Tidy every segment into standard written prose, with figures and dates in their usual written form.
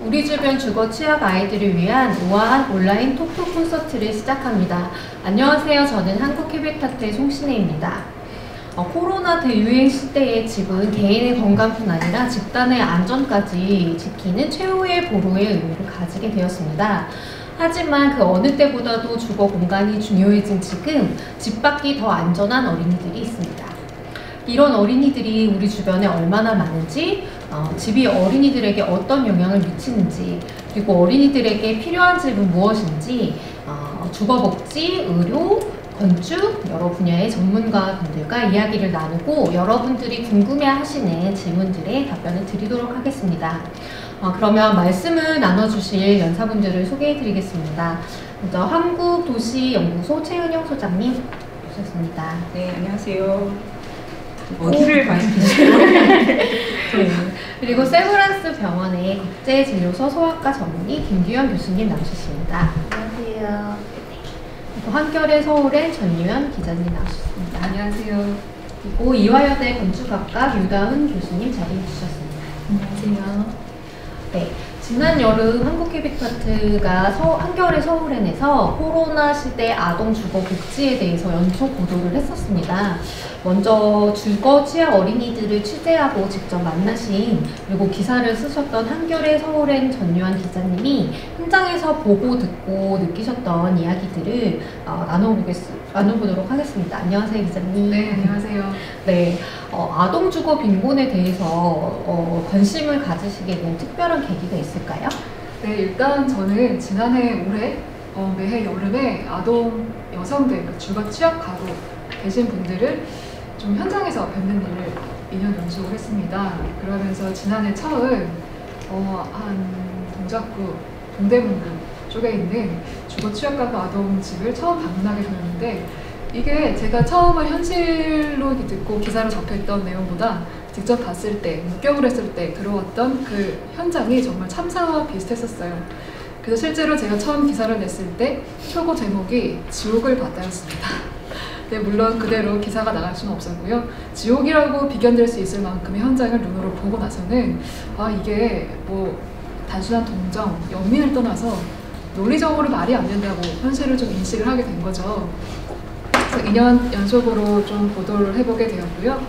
우리 주변 주거 취약 아이들을 위한 우아한 온라인 토크 콘서트를 시작합니다. 안녕하세요. 저는 한국해비타트의 송신혜입니다. 코로나 대유행 시대에 집은 개인의 건강뿐 아니라 집단의 안전까지 지키는 최후의 보루의 의미를 가지게 되었습니다. 하지만 그 어느 때보다도 주거 공간이 중요해진 지금 집 밖이 더 안전한 어린이들이 있습니다. 이런 어린이들이 우리 주변에 얼마나 많은지, 집이 어린이들에게 어떤 영향을 미치는지, 그리고 어린이들에게 필요한 집은 무엇인지, 주거복지, 의료, 건축, 여러 분야의 전문가분들과 이야기를 나누고 여러분들이 궁금해하시는 질문들에 답변을 드리도록 하겠습니다. 그러면 말씀을 나눠주실 연사분들을 소개해드리겠습니다. 먼저 한국도시연구소 최은영 소장님 모셨습니다. 네, 안녕하세요. 어디를 많이 계시죠? 네. 그리고 세브란스 병원의 국제진료소 소아과 전문의 김규현 교수님 나오셨습니다. 안녕하세요. 그리고 한겨레 서울의 전유현 기자님 나오셨습니다. 안녕하세요. 그리고 이화여대 건축학과 유다은 교수님 자리해 주셨습니다. 안녕하세요. 네, 지난 여름 한국해비타트가 한겨레 서울엔에서 코로나 시대 아동 주거 복지에 대해서 연속 보도를 했었습니다. 먼저 주거 취약 어린이들을 취재하고 직접 만나신, 그리고 기사를 쓰셨던 한겨레 서울엔 전유한 기자님이 현장에서 보고 듣고 느끼셨던 이야기들을 나눠보도록 하겠습니다. 안녕하세요, 기자님. 네, 안녕하세요. 네, 아동 주거 빈곤에 대해서 관심을 가지시게 된 특별한 계기가 있을까요? 네, 일단 저는 올해 매해 여름에 아동 여성들, 주거 취약 가구 계신 분들을 좀 현장에서 뵙는 일을 2년 연속을 했습니다. 그러면서 지난해 처음 한 동작구, 동대문구 쪽에 있는 주거 취약 가구 아동 집을 처음 방문하게 되었는데, 이게 제가 처음에 현실로 듣고 기사로 접했던 내용보다 직접 봤을 때, 목격을 했을 때 들어왔던 그 현장이 정말 참사와 비슷했었어요. 그래서 실제로 제가 처음 기사를 냈을 때 표고 제목이 지옥을 봤다였습니다. 네, 물론 그대로 기사가 나갈 수는 없었고요. 지옥이라고 비견될 수 있을 만큼의 현장을 눈으로 보고 나서는 이게 뭐 단순한 동정, 연민을 떠나서 논리적으로 말이 안 된다고 현실을 좀 인식을 하게 된 거죠. 그래서 2년 연속으로 좀 보도를 해보게 되었고요.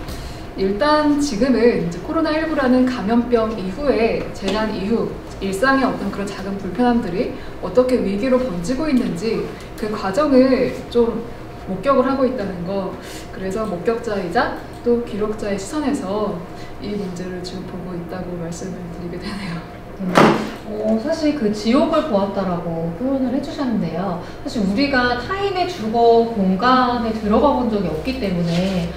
일단 지금은 이제 코로나19라는 감염병 이후에, 재난 이후 일상의 어떤 그런 작은 불편함들이 어떻게 위기로 번지고 있는지 그 과정을 좀 목격을 하고 있다는 거, 그래서 목격자이자 또 기록자의 시선에서 이 문제를 지금 보고 있다고 말씀을 드리게 되네요. 사실 그 지옥을 보았다라고 표현을 해주셨는데요. 사실 우리가 타인의 주거 공간에 들어가 본 적이 없기 때문에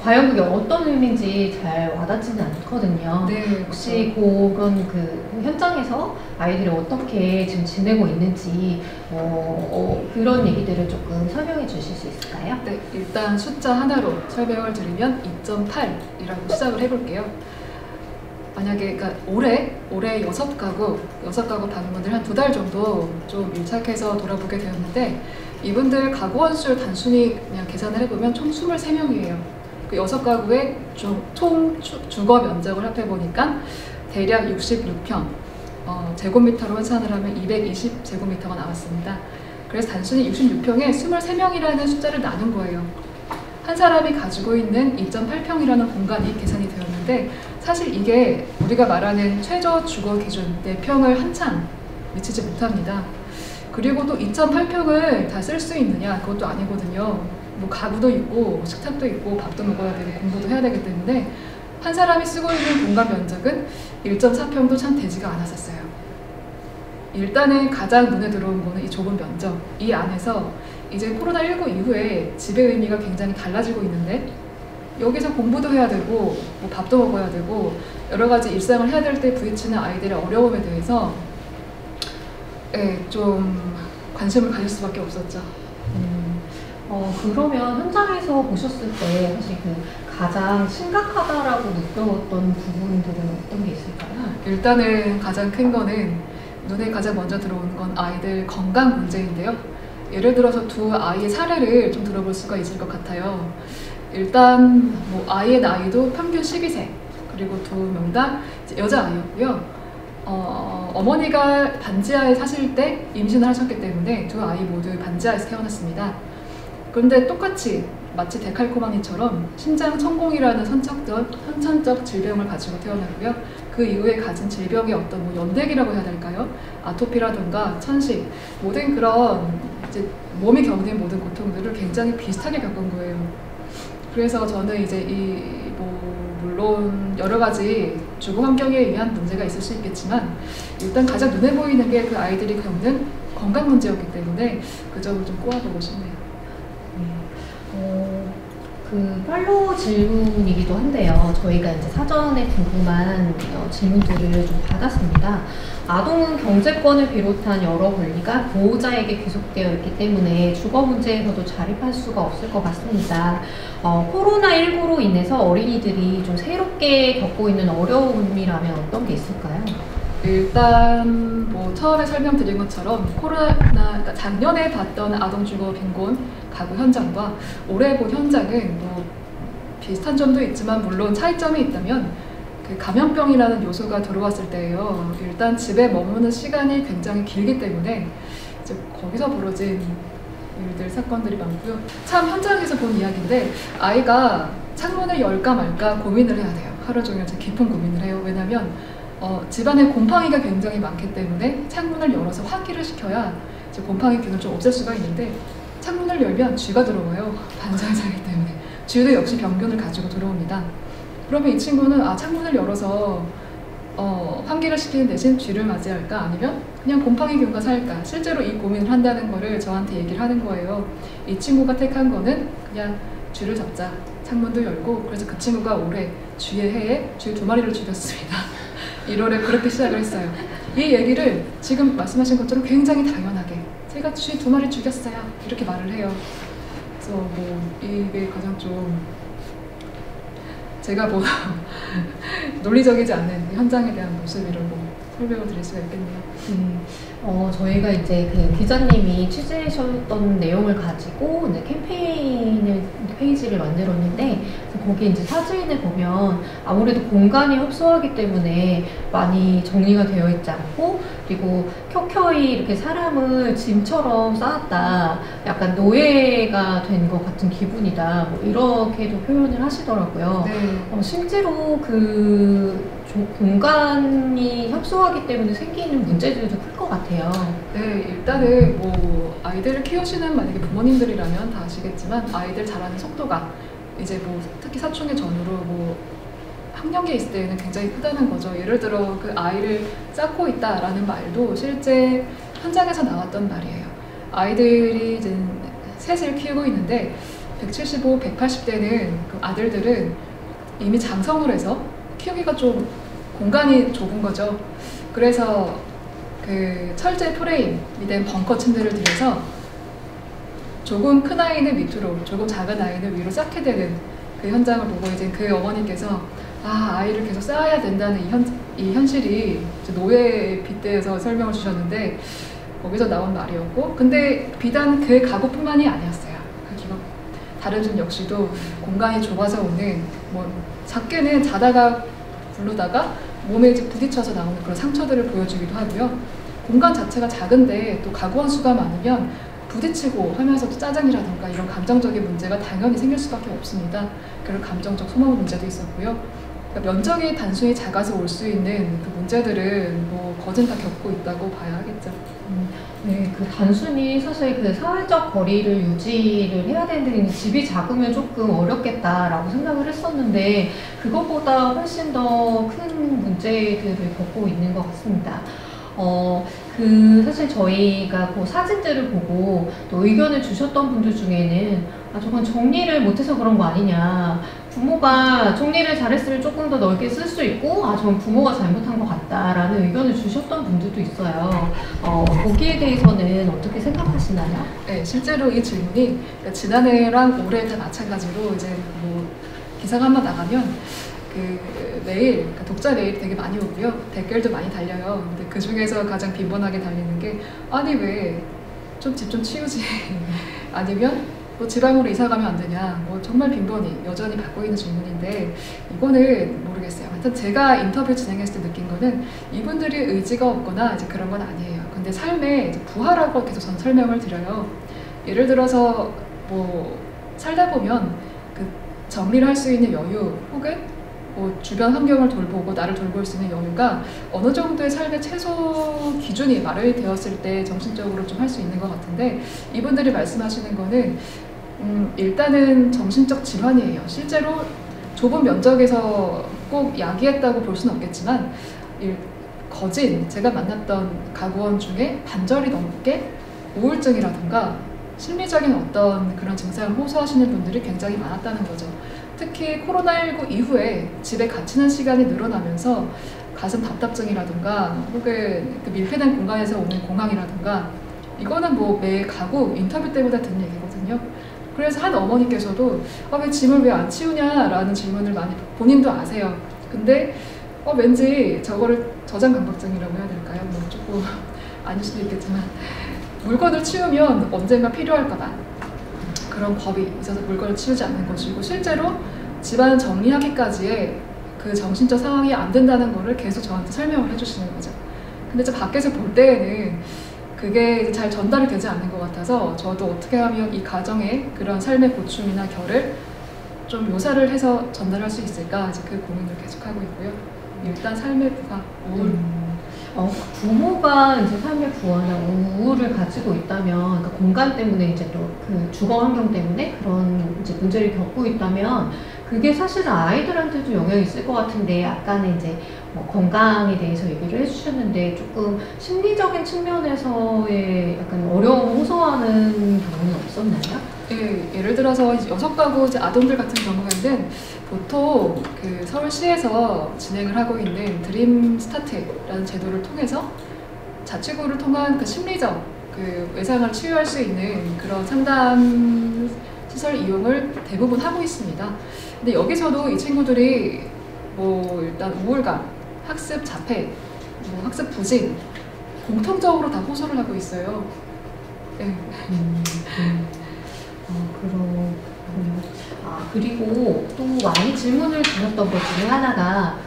과연 그게 어떤 의미인지 잘 와닿지는 않거든요. 네, 혹시 그런 그 현장에서 아이들이 어떻게 지금 지내고 있는지 그런 얘기들을 조금 설명해 주실 수 있을까요? 네, 일단 숫자 하나로 설명을 드리면 2.8이라고 시작을 해볼게요. 만약에 그러니까 올해 6가구 방문을 한 2달 정도 좀 밀착해서 돌아보게 되었는데, 이분들 가구 원수를 단순히 그냥 계산을 해보면 총 23명이에요. 그 6가구의 총 주거 면적을 합해보니까 대략 66평, 제곱미터로 환산을 하면 220제곱미터가 나왔습니다. 그래서 단순히 66평에 23명이라는 숫자를 나눈 거예요. 한 사람이 가지고 있는 2.8평이라는 공간이 계산이 되었는데, 사실 이게 우리가 말하는 최저 주거 기준 4평을 한참 미치지 못합니다. 그리고 또 2.8평을 다 쓸 수 있느냐, 그것도 아니거든요. 뭐 가구도 있고 식탁도 있고 밥도 먹어야 되고 공부도 해야 되기 때문에 한 사람이 쓰고 있는 공간 면적은 1.4평도 참 되지가 않았었어요. 일단은 가장 눈에 들어온 거는 이 좁은 면적, 이 안에서 이제 코로나19 이후에 집의 의미가 굉장히 달라지고 있는데, 여기서 공부도 해야 되고 뭐 밥도 먹어야 되고 여러 가지 일상을 해야 될 때 부딪히는 아이들의 어려움에 대해서 좀 관심을 가질 수밖에 없었죠. 그러면 현장에서 보셨을 때 사실 그 가장 심각하다라고 느꼈던 부분들은 어떤 게 있을까요? 일단은 가장 큰 거는 눈에 가장 먼저 들어오는 건 아이들 건강 문제인데요. 예를 들어서 두 아이의 사례를 좀 들어볼 수가 있을 것 같아요. 일단 뭐 아이의 나이도 평균 12세, 그리고 2명 다 여자아이였고요. 어머니가 반지하에 사실 때 임신을 하셨기 때문에 두 아이 모두 반지하에서 태어났습니다. 그런데 똑같이 마치 데칼코마니처럼 신장 천공이라는 선천적 질병을 가지고 태어나고요. 그 이후에 가진 질병의 어떤 뭐 연대기라고 해야 될까요? 아토피라든가 천식, 모든 그런 이제 몸이 겪는 모든 고통들을 굉장히 비슷하게 겪은 거예요. 그래서 저는 이제 물론 여러 가지 주거 환경에 의한 문제가 있을 수 있겠지만 일단 가장 눈에 보이는 게 그 아이들이 겪는 건강 문제였기 때문에 그 점을 좀 꼽아보고 싶네요. 그 팔로우 질문이기도 한데요. 저희가 이제 사전에 궁금한 질문들을 좀 받았습니다. 아동은 경제권을 비롯한 여러 권리가 보호자에게 귀속되어 있기 때문에 주거 문제에서도 자립할 수가 없을 것 같습니다. 코로나19로 인해서 어린이들이 좀 새롭게 겪고 있는 어려움이라면 어떤 게 있을까요? 일단 뭐 처음에 설명드린 것처럼 그러니까 작년에 봤던 아동주거 빈곤 가구 현장과 올해 본 현장은 뭐 비슷한 점도 있지만 물론 차이점이 있다면 그 감염병이라는 요소가 들어왔을 때예요. 일단 집에 머무는 시간이 굉장히 길기 때문에 이제 거기서 벌어진 일들 사건들이 많고요. 참 현장에서 본 이야기인데 아이가 창문을 열까 말까 고민을 해야 돼요. 하루 종일 깊은 고민을 해요. 왜냐하면 집안에 곰팡이가 굉장히 많기 때문에 창문을 열어서 환기를 시켜야 이제 곰팡이균을 좀 없앨 수가 있는데 창문을 열면 쥐가 들어와요. 반지하에 살기 때문에. 쥐도 역시 병균을 가지고 들어옵니다. 그러면 이 친구는 창문을 열어서 환기를 시키는 대신 쥐를 맞이할까 아니면 그냥 곰팡이균과 살까 실제로 이 고민을 한다는 거를 저한테 얘기를 하는 거예요. 이 친구가 택한 거는 그냥 쥐를 잡자. 창문도 열고 그래서 그 친구가 올해 쥐의 해에 쥐 2마리를 죽였습니다. 1월에 그렇게 시작을 했어요. 이 얘기를 지금 말씀하신 것처럼 굉장히 당연하게 제가 쥐 2마리 죽였어요. 이렇게 말을 해요. 그래서 뭐 이게 가장 좀 제가 뭐 논리적이지 않은 현장에 대한 모습이라고 설명을 드릴 수가 있겠네요. 저희가 이제 그 기자님이 취재하셨던 내용을 가지고 이제 페이지를 만들었는데 거기 이제 사진을 보면 아무래도 공간이 협소하기 때문에 많이 정리가 되어 있지 않고 그리고 켜켜이 이렇게 사람을 짐처럼 쌓았다. 약간 노예가 된 것 같은 기분이다. 뭐 이렇게도 표현을 하시더라고요. 네. 실제로 그 공간이 협소하기 때문에 생기는 문제들도 클 것 같아요. 네, 일단은 뭐 아이들을 키우시는 만약에 부모님들이라면 다 아시겠지만 아이들 자라는 속도가 이제 뭐 특히 사춘기 전후로 뭐 학령기에 있을 때는 굉장히 크다는 거죠. 예를 들어 그 아이를 쌓고 있다라는 말도 실제 현장에서 나왔던 말이에요. 아이들이 이제 셋을 키우고 있는데 175, 180대는 그 아들들은 이미 장성을 해서 키우기가 좀 공간이 좁은 거죠. 그래서 그 철제 프레임이 된 벙커 침대를 들여서 조금 큰 아이는 밑으로, 조금 작은 아이는 위로 쌓게 되는 그 현장을 보고 이제 그 어머니께서 아이를 계속 쌓아야 된다는 이 현실이 노예에 빗대어서 설명을 주셨는데 거기서 나온 말이었고 근데 비단 그 가구뿐만이 아니었어요. 그 기업 다른 집 역시도 공간이 좁아서 오는 뭐 작게는 자다가 굴르다가 몸에 이제 부딪혀서 나오는 그런 상처들을 보여주기도 하고요. 공간 자체가 작은데 또 가구원 수가 많으면 부딪히고 하면서도 짜증이라든가 이런 감정적인 문제가 당연히 생길 수밖에 없습니다. 그런 감정적 소모 문제도 있었고요. 그러니까 면적이 단순히 작아서 올 수 있는 그 문제들은 뭐 거진 다 겪고 있다고 봐야 하겠죠. 네, 그 단순히 사실 그 사회적 거리를 유지를 해야 되는데 집이 작으면 조금 어렵겠다라고 생각을 했었는데 그것보다 훨씬 더 큰 문제들을 겪고 있는 것 같습니다. 사실 저희가 그 사진들을 보고 또 의견을 주셨던 분들 중에는 저건 정리를 못해서 그런 거 아니냐. 부모가 정리를 잘했으면 조금 더 넓게 쓸 수 있고 저건 부모가 잘못한 것 같다라는 의견을 주셨던 분들도 있어요. 거기에 대해서는 어떻게 생각하시나요? 네, 실제로 이 질문이 지난해랑 올해 다 마찬가지로 이제 뭐 기사가 한번 나가면 그 메일, 그러니까 독자 메일이 되게 많이 오고요. 댓글도 많이 달려요. 근데 그 중에서 가장 빈번하게 달리는 게 아니 왜 좀 집 좀 치우지 아니면 뭐 지방으로 이사 가면 안 되냐, 뭐 정말 빈번히 여전히 받고 있는 질문인데 이거는 모르겠어요. 하여튼 제가 인터뷰 진행했을 때 느낀 거는 이분들이 의지가 없거나 이제 그런 건 아니에요. 근데 삶의 이제 부하라고 계속 전 설명을 드려요. 예를 들어서 뭐 살다 보면 그 정리를 할 수 있는 여유 혹은 뭐 주변 환경을 돌보고 나를 돌볼 수 있는 여유가 어느 정도의 삶의 최소 기준이 마련이 되었을 때 정신적으로 좀 할 수 있는 것 같은데 이분들이 말씀하시는 거는 일단은 정신적 질환이에요. 실제로 좁은 면적에서 꼭 야기했다고 볼 수는 없겠지만 거진 제가 만났던 가구원 중에 반절이 넘게 우울증이라든가 심리적인 어떤 그런 증상을 호소하시는 분들이 굉장히 많았다는 거죠. 특히 코로나19 이후에 집에 갇히는 시간이 늘어나면서 가슴 답답증이라든가 혹은 그 밀폐된 공간에서 오는 공황이라든가 이거는 뭐 매 가구 인터뷰 때마다 듣는 얘기거든요. 그래서 한 어머니께서도 왜 짐을 왜 안 치우냐라는 질문을 많이 본인도 아세요. 근데 왠지 저거를 저장강박증이라고 해야 될까요? 뭐 조금 아닐 수도 있겠지만 물건을 치우면 언젠가 필요할 거다. 그런 겁이 있어서 물건을 치우지 않는 것이고 실제로 집안 정리하기까지의 그 정신적 상황이 안 된다는 거를 계속 저한테 설명을 해주시는 거죠. 근데 저 밖에서 볼 때에는 그게 잘 전달이 되지 않는 것 같아서 저도 어떻게 하면 이 가정의 그런 삶의 고충이나 결을 좀 묘사를 해서 전달할 수 있을까 이제 그 고민을 계속하고 있고요. 일단 삶의 부가 우울. 부모가 이제 삶의 부하나 우울을 가지고 있다면, 그러니까 공간 때문에 이제 또 그 주거 환경 때문에 그런 이제 문제를 겪고 있다면, 그게 사실은 아이들한테도 영향이 있을 것 같은데, 아까는 이제 뭐 건강에 대해서 얘기를 해주셨는데, 조금 심리적인 측면에서의 약간 어려움을 호소하는 경우는 없었나요? 네, 예를 들어서 6가구 이제 아동들 같은 경우에는 보통 그 서울시에서 진행을 하고 있는 드림 스타트라는 제도를 통해서 자치구를 통한 그 심리적 그 외상을 치유할 수 있는 그런 상담 시설 이용을 대부분 하고 있습니다. 근데 여기서도 이 친구들이 뭐 일단 우울감, 학습 자폐, 뭐 학습 부진 공통적으로 다 호소를 하고 있어요. 네. 그렇군요. 그리고 또 많이 질문을 드렸던 것 중에 하나가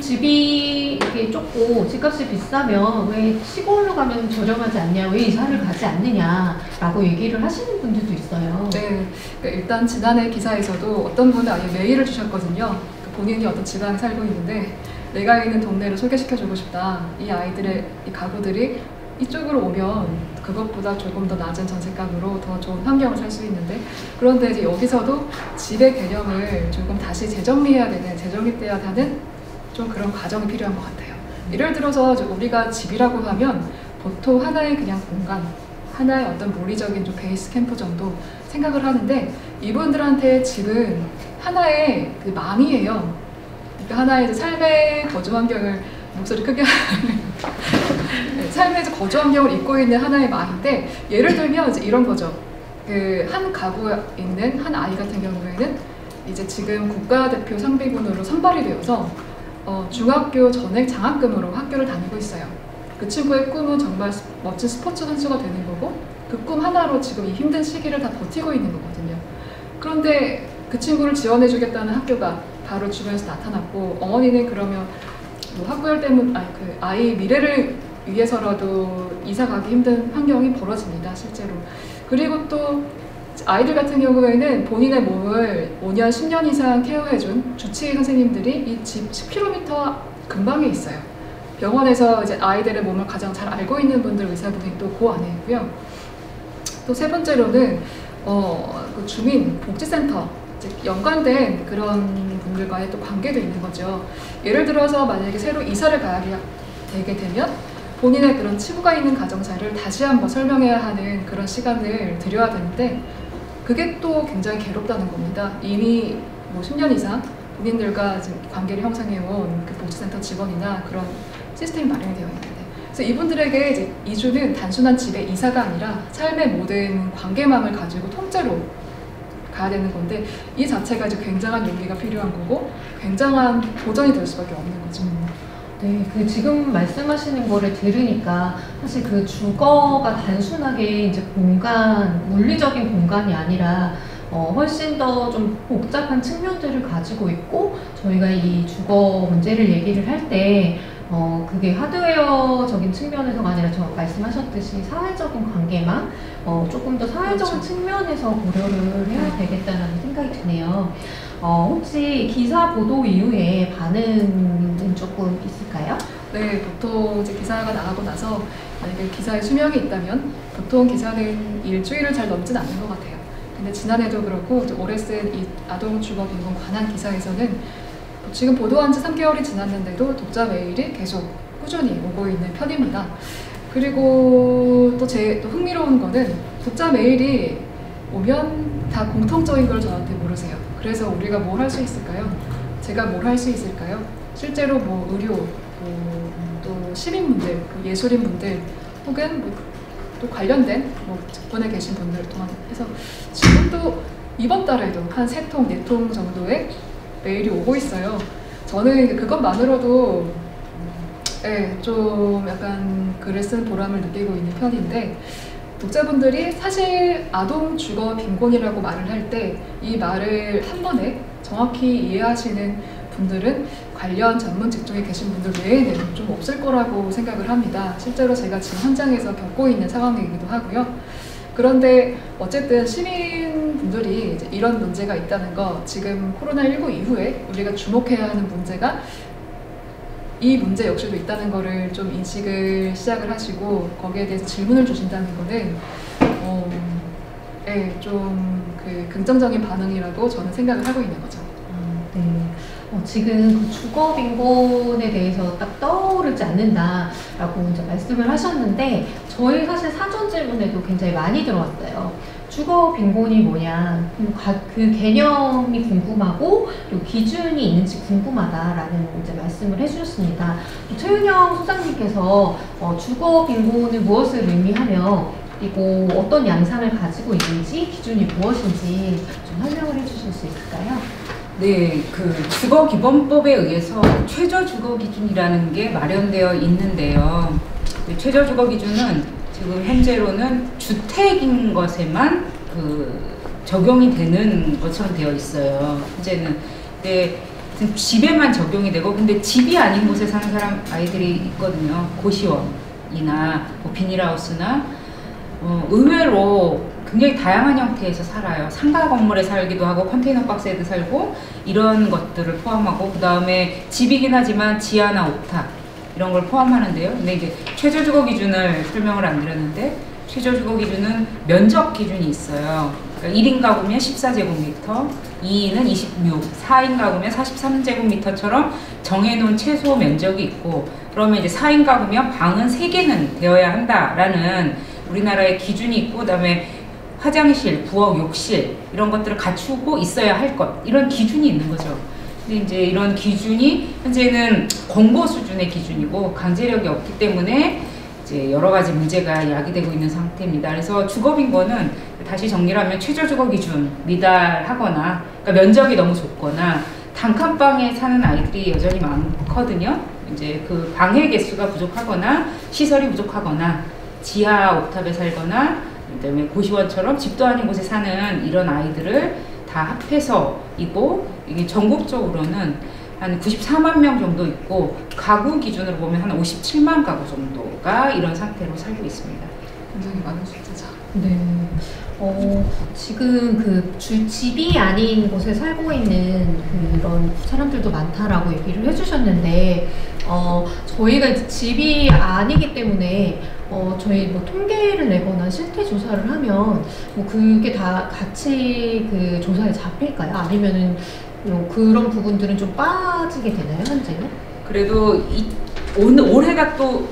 집이 이렇게 좁고 집값이 비싸면 왜 시골로 가면 저렴하지 않냐, 왜 이사를 가지 않느냐라고 얘기를 하시는 분들도 있어요. 네, 일단 지난해 기사에서도 어떤 분은 아예 메일을 주셨거든요. 본인이 어떤 지방에 살고 있는데 내가 있는 동네를 소개시켜주고 싶다. 이 아이들의 이 가구들이 이쪽으로 오면 그것보다 조금 더 낮은 전세값으로 더 좋은 환경을 살 수 있는데 그런데 이제 여기서도 집의 개념을 조금 다시 재정리해야 되는, 재정립돼야 하는 좀 그런 과정이 필요한 것 같아요. 예를 들어서 우리가 집이라고 하면 보통 하나의 그냥 공간, 하나의 어떤 물리적인 좀 베이스 캠프 정도 생각을 하는데 이분들한테 집은 하나의 그 망이에요. 그러니까 하나의 이제 삶의 거주 환경을 목소리 크게 네, 삶의 거주 환경을 잇고 있는 하나의 망인데 예를 들면 이제 이런 거죠. 그 한 가구에 있는 한 아이 같은 경우에는 이제 지금 국가대표 상비군으로 선발이 되어서 중학교 전액 장학금으로 학교를 다니고 있어요. 그 친구의 꿈은 정말 멋진 스포츠 선수가 되는 거고 그 꿈 하나로 지금 이 힘든 시기를 다 버티고 있는 거거든요. 그런데 그 친구를 지원해주겠다는 학교가 바로 주변에서 나타났고 어머니는 그러면 뭐 학부열 때문에 그 아이 미래를 위해서라도 이사 가기 힘든 환경이 벌어집니다, 실제로. 그리고 또 아이들 같은 경우에는 본인의 몸을 5년, 10년 이상 케어해준 주치의 선생님들이 이 집 10km 근방에 있어요. 병원에서 이제 아이들의 몸을 가장 잘 알고 있는 분들 의사분이 또 그 안에 있고요. 또 세 번째로는 그 주민 복지센터 연관된 그런 분들과의 또 관계도 있는 거죠. 예를 들어서 만약에 새로 이사를 가게 되게 되면 본인의 그런 치부가 있는 가정사를 다시 한번 설명해야 하는 그런 시간을 들여야 되는데 그게 또 굉장히 괴롭다는 겁니다. 이미 뭐 10년 이상 본인들과 관계를 형성해온 그 복지센터 직원이나 그런 시스템이 마련이 되어 있는데 그래서 이분들에게 이제 이주는 단순한 집의 이사가 아니라 삶의 모든 관계망을 가지고 통째로 가야 되는 건데 이 자체가 이제 굉장한 용기가 필요한 거고 굉장한 도전이 될 수밖에 없는 거죠. 네, 그 지금 말씀하시는 거를 들으니까 사실 그 주거가 단순하게 이제 공간, 물리적인 공간이 아니라 훨씬 더 좀 복잡한 측면들을 가지고 있고 저희가 이 주거 문제를 얘기를 할 때 그게 하드웨어적인 측면에서가 아니라 저 말씀하셨듯이 사회적인 관계망 조금 더 사회적인 그렇죠. 측면에서 고려를 해야 되겠다는 생각이 드네요. 혹시 기사 보도 이후에 반응은 조금 있을까요? 네, 보통 이제 기사가 나가고 나서 만약에 기사에 수명이 있다면 보통 기사는 일주일을 잘 넘진 않는 것 같아요. 근데 지난해도 그렇고 이제 올해 쓴 이 아동 주거 빈곤 관한 기사에서는 지금 보도한 지 3개월이 지났는데도 독자 메일이 계속 꾸준히 오고 있는 편입니다. 그리고 또 또 흥미로운 거는 독자 메일이 오면 다 공통적인 걸 저한테 물으세요. 그래서 우리가 뭘 할 수 있을까요? 제가 뭘 할 수 있을까요? 실제로 뭐 의료, 또 시민분들, 예술인분들 혹은 또 관련된 직군에 계신 분들 동안 해서 지금도 이번 달에도 한 3통, 4통 정도의 메일이 오고 있어요. 저는 그것만으로도 좀 약간 글을 쓴 보람을 느끼고 있는 편인데 독자분들이 사실 아동 주거 빈곤이라고 말을 할 때 이 말을 한 번에 정확히 이해하시는 분들은 관련 전문 직종에 계신 분들 외에는 좀 없을 거라고 생각을 합니다. 실제로 제가 지금 현장에서 겪고 있는 상황이기도 하고요. 그런데 어쨌든 시민분들이 이제 이런 문제가 있다는 거, 지금 코로나19 이후에 우리가 주목해야 하는 문제가 이 문제 역시도 있다는 거를 좀 인식을 시작을 하시고 거기에 대해서 질문을 주신다는 거는 좀 그 긍정적인 반응이라고 저는 생각을 하고 있는 거죠. 네. 지금 그 주거 빈곤에 대해서 딱 떠오르지 않는다라고 이제 말씀을 하셨는데 저희 사실 사전 질문에도 굉장히 많이 들어왔어요. 주거 빈곤이 뭐냐, 그 개념이 궁금하고 그리고 기준이 있는지 궁금하다라는 이제 말씀을 해주셨습니다. 최은영 소장님께서 주거 빈곤은 무엇을 의미하며 그리고 어떤 양상을 가지고 있는지 기준이 무엇인지 좀 설명을 해주실 수 있을까요? 네, 그 주거기본법에 의해서 최저주거기준이라는 게 마련되어 있는데요. 최저 주거 기준은 지금 현재로는 주택인 것에만 적용이 되는 것처럼 되어 있어요. 현재는. 근데 집에만 적용이 되고, 근데 집이 아닌 곳에 사는 아이들이 있거든요. 고시원이나 비닐하우스나 의외로 굉장히 다양한 형태에서 살아요. 상가 건물에 살기도 하고 컨테이너 박스에도 살고 이런 것들을 포함하고, 그 다음에 집이긴 하지만 지하나 옥탑 이런 걸 포함하는데요. 근데 이제 최저주거 기준을 설명을 안 드렸는데, 최저주거 기준은 면적 기준이 있어요. 그러니까 1인 가구면 14제곱미터, 2인은 26, 4인 가구면 43제곱미터처럼 정해놓은 최소 면적이 있고, 그러면 이제 4인 가구면 방은 3개는 되어야 한다라는 우리나라의 기준이 있고, 그 다음에 화장실, 부엌, 욕실 이런 것들을 갖추고 있어야 할 것, 이런 기준이 있는 거죠. 근데 이제 이런 기준이 현재는 권고 수준의 기준이고 강제력이 없기 때문에 이제 여러 가지 문제가 야기되고 있는 상태입니다. 그래서 주거빈곤은 다시 정리를 하면 최저주거 기준 미달하거나, 그러니까 면적이 너무 좁거나 단칸방에 사는 아이들이 여전히 많거든요. 이제 그 방의 개수가 부족하거나 시설이 부족하거나 지하 옥탑에 살거나 그다음에 고시원처럼 집도 아닌 곳에 사는 이런 아이들을 다 합해서이고, 이게 전국적으로는 한 94만 명 정도 있고, 가구 기준으로 보면 한 57만 가구 정도가 이런 상태로 살고 있습니다. 굉장히 많은 숫자죠. 네. 지금 그 집이 아닌 곳에 살고 있는 그런 사람들도 많다라고 얘기를 해주셨는데, 저희가 이제 집이 아니기 때문에 저희 뭐 통계를 내거나 실태 조사를 하면 뭐 그게 다 같이 그 조사에 잡힐까요? 아니면은 그런 부분들은 좀 빠지게 되나요, 현재는? 그래도 올해가 또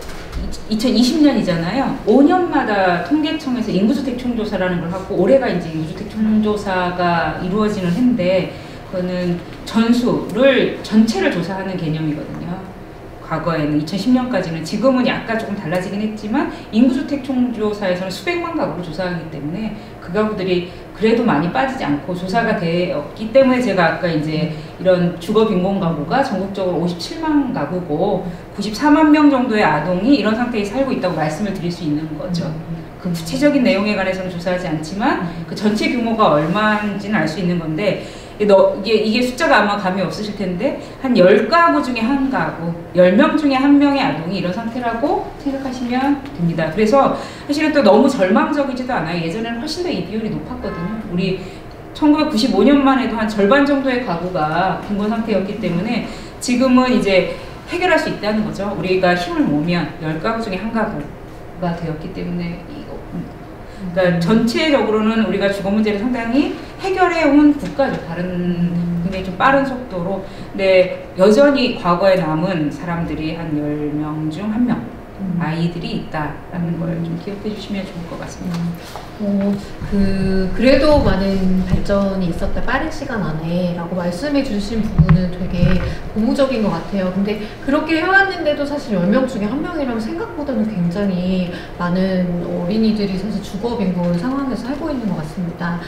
2020년이잖아요. 5년마다 통계청에서 인구주택 총조사라는 걸 하고, 올해가 이제 인구주택 총조사가 이루어지는 해인데, 그거는 전체를 조사하는 개념이거든요. 과거에는 2010년까지는 지금은 약간 조금 달라지긴 했지만 인구주택 총조사에서는 수백만 가구를 조사하기 때문에 그 가구들이 그래도 많이 빠지지 않고 조사가 되었기 때문에 제가 아까 이제 이런 주거 빈곤 가구가 전국적으로 57만 가구고 94만 명 정도의 아동이 이런 상태에 살고 있다고 말씀을 드릴 수 있는 거죠. 그 구체적인 내용에 관해서는 조사하지 않지만 그 전체 규모가 얼마인지는 알 수 있는 건데 이게 숫자가 아마 감이 없으실 텐데 한 10가구 중에 한 가구, 10명 중에 한 명의 아동이 이런 상태라고 생각하시면 됩니다. 그래서 사실은 또 너무 절망적이지도 않아요. 예전에는 훨씬 더 이 비율이 높았거든요. 우리 1995년만 해도 한 절반 정도의 가구가 빈곤 상태였기 때문에 지금은 이제 해결할 수 있다는 거죠. 우리가 힘을 모으면 10가구 중에 한 가구가 되었기 때문에 그러니까 전체적으로는 우리가 주거 문제를 상당히 해결해 온 국가죠. 다른 굉장히 좀 빠른 속도로. 근데 여전히 과거에 남은 사람들이 한 10명 중 1명 아이들이 있다라는 걸 좀 기억해 주시면 좋을 것 같습니다. 그래도 많은 발전이 있었다, 빠른 시간 안에 라고 말씀해 주신 부분은 되게 고무적인 것 같아요. 근데 그렇게 해왔는데도 사실 10명 중에 1명이라면 생각보다는 굉장히 많은 어린이들이 사실 주거 빈곤 상황에서 살고 있는 것 같습니다.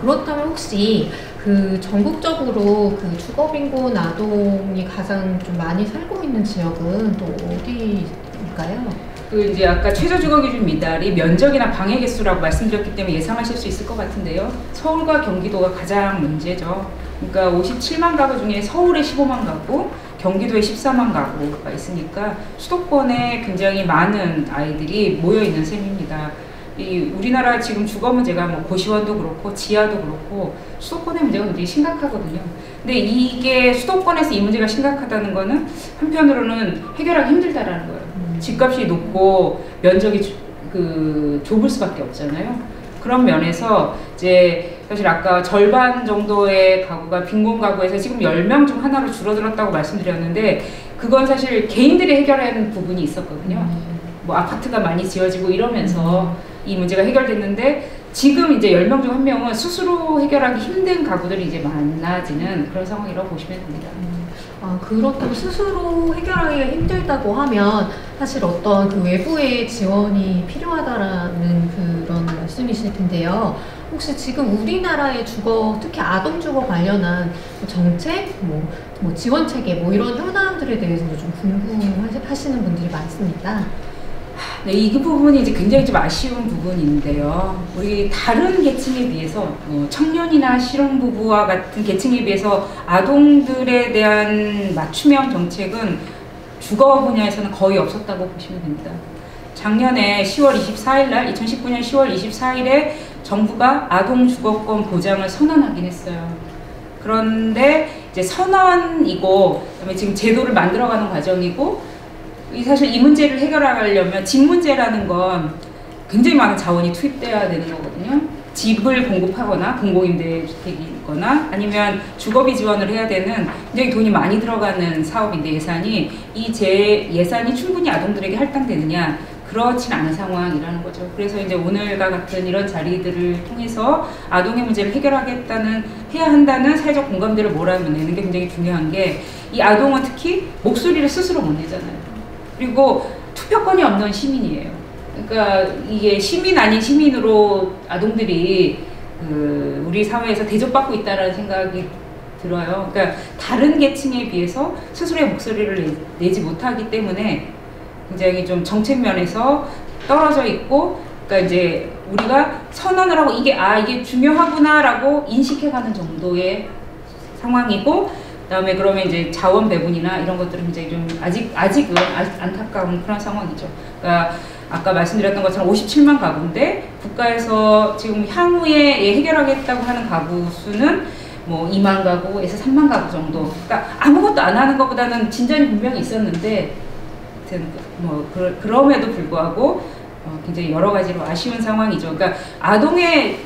그렇다면 혹시 그 전국적으로 그 주거 빈곤 아동이 가장 좀 많이 살고 있는 지역은 또 어디일까요? 그 이제 아까 최저 주거 기준 미달이 면적이나 방해 개수라고 말씀드렸기 때문에 예상하실 수 있을 것 같은데요. 서울과 경기도가 가장 문제죠. 그러니까 57만 가구 중에 서울에 15만 가구, 경기도에 14만 가구가 있으니까 수도권에 굉장히 많은 아이들이 모여 있는 셈입니다. 이 우리나라 지금 주거 문제가 뭐 고시원도 그렇고 지하도 그렇고 수도권의 문제가 굉장히 심각하거든요. 근데 이게 수도권에서 이 문제가 심각하다는 거는 한편으로는 해결하기 힘들다라는 거예요. 집값이 높고 면적이 좁을 수밖에 없잖아요. 그런 면에서 이제 사실 아까 절반 정도의 가구가 빈곤 가구에서 지금 10명 중 하나로 줄어들었다고 말씀드렸는데 그건 사실 개인들이 해결하는 부분이 있었거든요. 뭐 아파트가 많이 지어지고 이러면서 이 문제가 해결됐는데 지금 이제 10명 중 1명은 스스로 해결하기 힘든 가구들이 이제 많아지는 그런 상황이라고 보시면 됩니다. 그렇다면 스스로 해결하기가 힘들다고 하면 사실 어떤 그 외부의 지원이 필요하다라는 그런 말씀이실 텐데요. 혹시 지금 우리나라의 주거, 특히 아동 주거 관련한 정책, 뭐 지원 체계, 뭐 이런 현안들에 대해서도 좀 궁금하시는 분들이 많습니다. 네, 이 부분이 이제 굉장히 좀 아쉬운 부분인데요. 우리 다른 계층에 비해서 청년이나 실혼부부와 같은 계층에 비해서 아동들에 대한 맞춤형 정책은 주거 분야에서는 거의 없었다고 보시면 됩니다. 작년에 10월 24일 날, 2019년 10월 24일에 정부가 아동 주거권 보장을 선언하긴 했어요. 그런데 이제 선언이고, 그다음에 지금 제도를 만들어가는 과정이고, 사실 이 문제를 해결하려면 집 문제라는 건 굉장히 많은 자원이 투입돼야 되는 거거든요. 집을 공급하거나 공공임대주택이거나 아니면 주거비 지원을 해야 되는 굉장히 돈이 많이 들어가는 사업인데 예산이 충분히 아동들에게 할당되느냐, 그렇진 않은 상황이라는 거죠. 그래서 이제 오늘과 같은 이런 자리들을 통해서 아동의 문제를 해야 한다는 사회적 공감대를 몰아내는 게 굉장히 중요한 게, 이 아동은 특히 목소리를 스스로 못 내잖아요. 그리고 투표권이 없는 시민이에요. 그러니까 이게 시민 아닌 시민으로 아동들이 우리 사회에서 대접받고 있다는 생각이 들어요. 그러니까 다른 계층에 비해서 스스로의 목소리를 내지 못하기 때문에 굉장히 좀 정책 면에서 떨어져 있고, 그러니까 이제 우리가 선언을 하고 이게 중요하구나라고 인식해가는 정도의 상황이고, 그다음에 그러면 이제 자원 배분이나 이런 것들은 굉장히 좀 아직은 안타까운 그런 상황이죠. 그러니까 아까 말씀드렸던 것처럼 57만 가구인데 국가에서 지금 향후에 해결하겠다고 하는 가구 수는 뭐 2만 가구에서 3만 가구 정도. 그러니까 아무것도 안 하는 것보다는 진전이 분명히 있었는데, 그럼에도 불구하고 굉장히 여러 가지로 아쉬운 상황이죠. 그러니까 아동의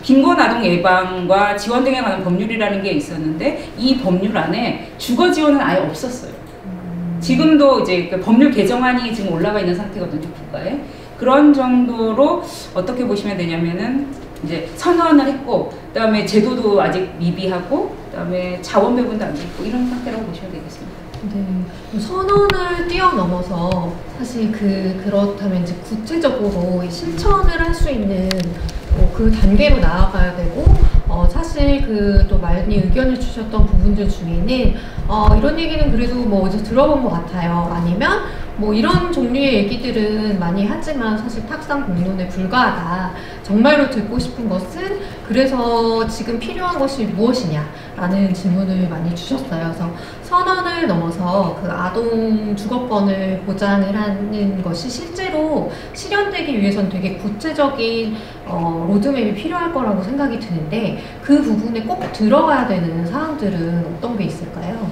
빈곤 아동 예방과 지원 등에 관한 법률이라는 게 있었는데 이 법률 안에 주거 지원은 아예 없었어요. 지금도 이제 그 법률 개정안이 지금 올라가 있는 상태거든요, 국가에. 그런 정도로 어떻게 보시면 되냐면은 이제 선언을 했고, 그다음에 제도도 아직 미비하고, 그다음에 자원 배분도 안 돼 있고 이런 상태라고 보시면 되겠습니다. 네, 선언을 뛰어넘어서 사실 그렇다면 이제 구체적으로 실천을 할 수 있는 그 단계로 나아가야 되고, 사실 또 많이 의견을 주셨던 부분들 중에는 이런 얘기는 그래도 뭐 어디서 들어본 것 같아요. 아니면 뭐 이런 종류의 얘기들은 많이 하지만 사실 탁상 공론에 불과하다. 정말로 듣고 싶은 것은 그래서 지금 필요한 것이 무엇이냐라는 질문을 많이 주셨어요. 그래서 선언을 넘어서 그 아동 주거권을 보장을 하는 것이 실제로 실현되기 위해서는 되게 구체적인 로드맵이 필요할 거라고 생각이 드는데, 그 부분에 꼭 들어가야 되는 사항들은 어떤 게 있을까요?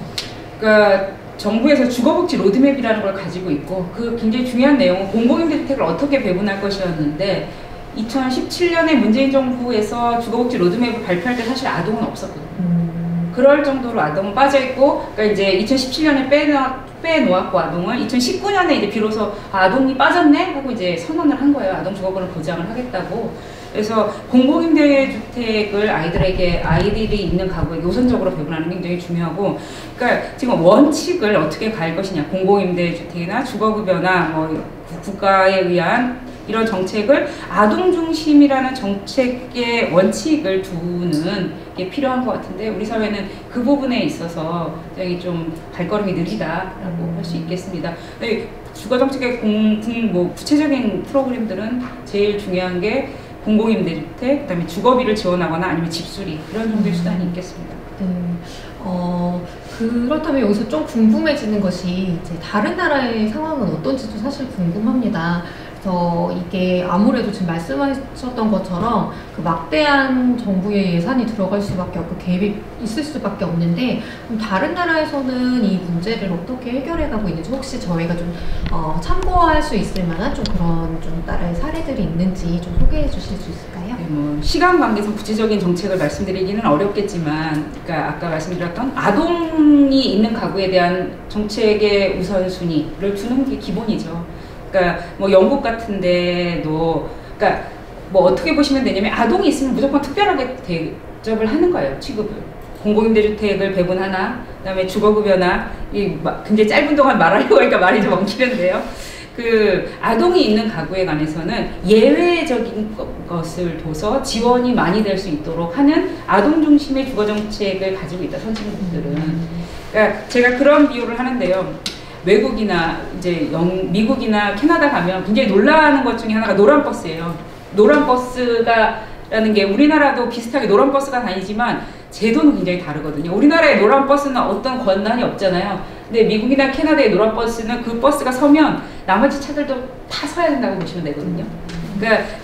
그러니까 정부에서 주거복지 로드맵이라는 걸 가지고 있고, 그 굉장히 중요한 내용은 공공임대주택을 어떻게 배분할 것이었는데, 2017년에 문재인 정부에서 주거복지 로드맵을 발표할 때 사실 아동은 없었거든요. 그럴 정도로 아동은 빠져있고, 그러니까 이제 2017년에 빼놓았고 아동을 2019년에 이제 비로소 아동이 빠졌네 하고 이제 선언을 한 거예요. 아동 주거권을 보장을 하겠다고. 그래서 공공임대주택을 아이들이 있는 가구에게 우선적으로 배분하는 게 굉장히 중요하고, 그러니까 지금 원칙을 어떻게 갈 것이냐, 공공임대주택이나 주거급여나 뭐 국가에 의한 이런 정책을 아동 중심이라는 정책의 원칙을 두는 게 필요한 것 같은데, 우리 사회는 그 부분에 있어서 굉장히 좀 발걸음이 느리다라고 할 수 있겠습니다. 주거 정책의 구체적인 프로그램들은 제일 중요한 게 공공임대주택, 그다음에 주거비를 지원하거나 아니면 집수리, 이런 정도의 수단이 있겠습니다. 네. 그렇다면 여기서 좀 궁금해지는 것이 이제 다른 나라의 상황은 어떤지도 사실 궁금합니다. 그래서 이게 아무래도 지금 말씀하셨던 것처럼 그 막대한 정부의 예산이 들어갈 수밖에 없고 계획이 있을 수밖에 없는데, 그럼 다른 나라에서는 이 문제를 어떻게 해결해가고 있는지 혹시 저희가 좀 참고할 수 있을 만한 좀 그런 좀 나라의 사례들이 있는지 좀 소개해 주실 수 있을까요? 네, 뭐 시간 관계상 구체적인 정책을 말씀드리기는 어렵겠지만, 그러니까 아까 말씀드렸던 아동이 있는 가구에 대한 정책의 우선순위를 두는 게 기본이죠. 그러니까 뭐 영국 같은데도, 그러니까 뭐 어떻게 보시면 되냐면, 아동이 있으면 무조건 특별하게 대접을 하는 거예요. 취급을. 공공임대주택을 배분하나, 그다음에 주거급여나, 굉장히 짧은 동안 말하려고 하니까 말이 좀 엉키는데요. 그 아동이 있는 가구에 관해서는 예외적인 것을 둬서 지원이 많이 될 수 있도록 하는 아동 중심의 주거 정책을 가지고 있다, 선진국들은. 그러니까 제가 그런 비유를 하는데요. 외국이나 이제 미국이나 캐나다 가면 굉장히 놀라는 것 중에 하나가 노란 버스예요. 노란 버스가라는 게, 우리나라도 비슷하게 노란 버스가 다니지만 제도는 굉장히 다르거든요. 우리나라의 노란 버스는 어떤 권한이 없잖아요. 근데 미국이나 캐나다의 노란 버스는 그 버스가 서면 나머지 차들도 다 서야 된다고 보시면 되거든요.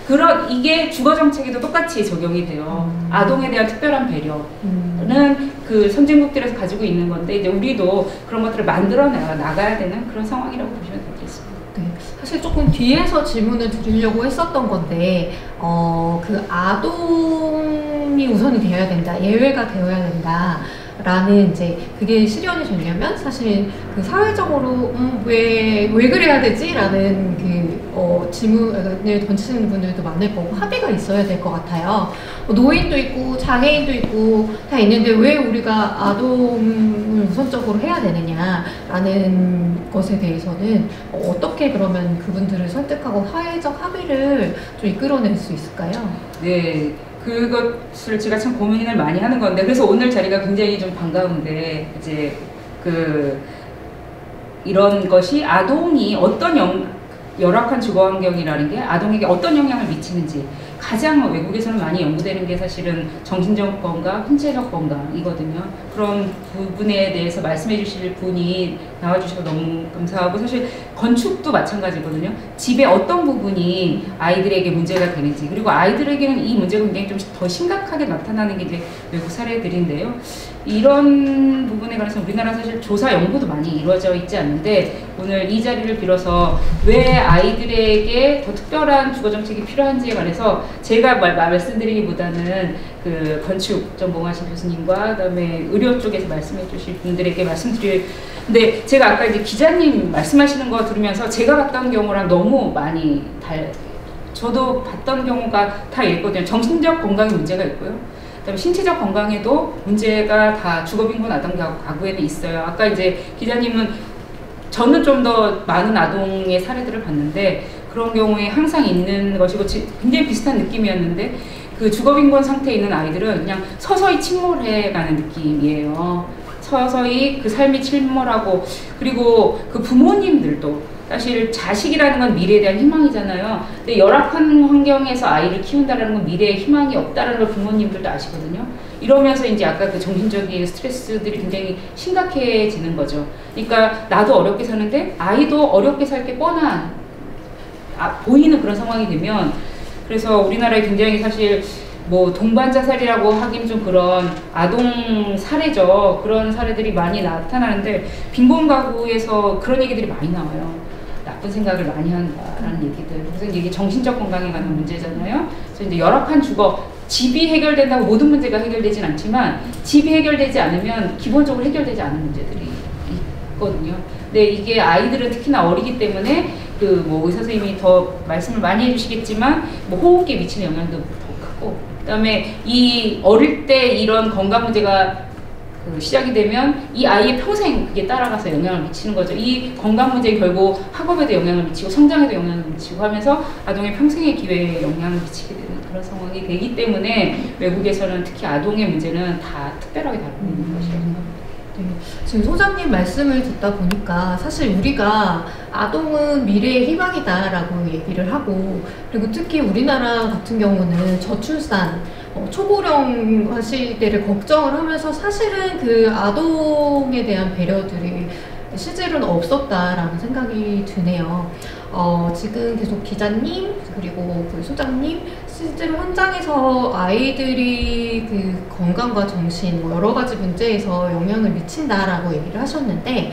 그러니까 이게 주거 정책에도 똑같이 적용이 돼요. 아동에 대한 특별한 배려는 그 선진국들에서 가지고 있는 건데, 이제 우리도 그런 것들을 만들어 나가야 되는 그런 상황이라고 보시면 되겠습니다. 네, 사실 조금 뒤에서 질문을 드리려고 했었던 건데, 그 아동이 우선이 되어야 된다, 예외가 되어야 된다. 라는 이제 그게 실현이 되려면 사실 그 사회적으로 왜 그래야 되지? 라는 질문을 던지는 분들도 많을 거고, 합의가 있어야 될 것 같아요. 노인도 있고 장애인도 있고 다 있는데 왜 우리가 아동을 우선적으로 해야 되느냐라는 것에 대해서는 어떻게 그러면 그분들을 설득하고 사회적 합의를 좀 이끌어낼 수 있을까요? 네. 그것을 제가 참 고민을 많이 하는 건데, 그래서 오늘 자리가 굉장히 좀 반가운데, 이제 이런 것이 아동이 어떤 열악한 주거 환경이라는 게 아동에게 어떤 영향을 미치는지, 가장 외국에서는 많이 연구되는 게 사실은 정신적 건강, 신체적 건강이거든요. 그런 부분에 대해서 말씀해 주실 분이 나와주셔서 너무 감사하고, 사실 건축도 마찬가지거든요. 집의 어떤 부분이 아이들에게 문제가 되는지, 그리고 아이들에게는 이 문제가 굉장히 좀 더 심각하게 나타나는 게 이제 외국 사례들인데요. 이런 부분에 관해서 우리나라 사실 조사 연구도 많이 이루어져 있지 않는데, 오늘 이 자리를 빌어서 왜 아이들에게 더 특별한 주거 정책이 필요한지에 관해서 제가 말씀드리기보다는 그 건축 전공하신 교수님과 그다음에 의료 쪽에서 말씀해 주실 분들에게 근데 제가 아까 이제 기자님 말씀하시는 거 들으면서 제가 봤던 경우랑 너무 많이 저도 봤던 경우가 다 있거든요. 정신적 건강에 문제가 있고요. 그다음에 신체적 건강에도 문제가 다 주거빈곤 아동 가구에는 있어요. 아까 이제 기자님은 저는 좀 더 많은 아동의 사례들을 봤는데 그런 경우에 항상 있는 것이고 굉장히 비슷한 느낌이었는데 그 주거빈곤 상태에 있는 아이들은 그냥 서서히 침몰해가는 느낌이에요. 서서히 그 삶이 침몰하고 그리고 그 부모님들도 사실 자식이라는 건 미래에 대한 희망이잖아요. 근데 열악한 환경에서 아이를 키운다는 건 미래에 희망이 없다는 걸 부모님들도 아시거든요. 이러면서 이제 아까 그 정신적인 스트레스들이 굉장히 심각해지는 거죠. 그러니까 나도 어렵게 사는데 아이도 어렵게 살 게 뻔한 보이는 그런 상황이 되면 그래서 우리나라에 굉장히 사실 뭐 동반 자살이라고 하긴 좀 그런 아동 사례죠. 그런 사례들이 많이 나타나는데 빈곤 가구에서 그런 얘기들이 많이 나와요. 나쁜 생각을 많이 한다라는 얘기들. 그래서 이게 정신적 건강에 관한 문제잖아요. 그래서 이제 열악한 주거, 집이 해결된다고 모든 문제가 해결되진 않지만 집이 해결되지 않으면 기본적으로 해결되지 않은 문제들이 있거든요. 근데 이게 아이들은 특히나 어리기 때문에 그 뭐 의사 선생님이 더 말씀을 많이 해주시겠지만 뭐 호흡기에 미치는 영향도 더 크고 그다음에 이 어릴 때 이런 건강 문제가 그 시작이 되면 이 아이의 평생 그게 따라가서 영향을 미치는 거죠. 이 건강 문제 결국 학업에도 영향을 미치고 성장에도 영향을 미치고 하면서 아동의 평생의 기회에 영향을 미치게 되는 그런 상황이 되기 때문에 외국에서는 특히 아동의 문제는 다 특별하게 다루고 있는 것이라고 네, 지금 소장님 말씀을 듣다 보니까 사실 우리가 아동은 미래의 희망이다라고 얘기를 하고 그리고 특히 우리나라 같은 경우는 저출산, 초고령 시대를 걱정을 하면서 사실은 그 아동에 대한 배려들이 실제로는 없었다라는 생각이 드네요. 지금 계속 기자님 그리고 그 소장님 실제로 현장에서 아이들이 그 건강과 정신 뭐 여러 가지 문제에서 영향을 미친다라고 얘기를 하셨는데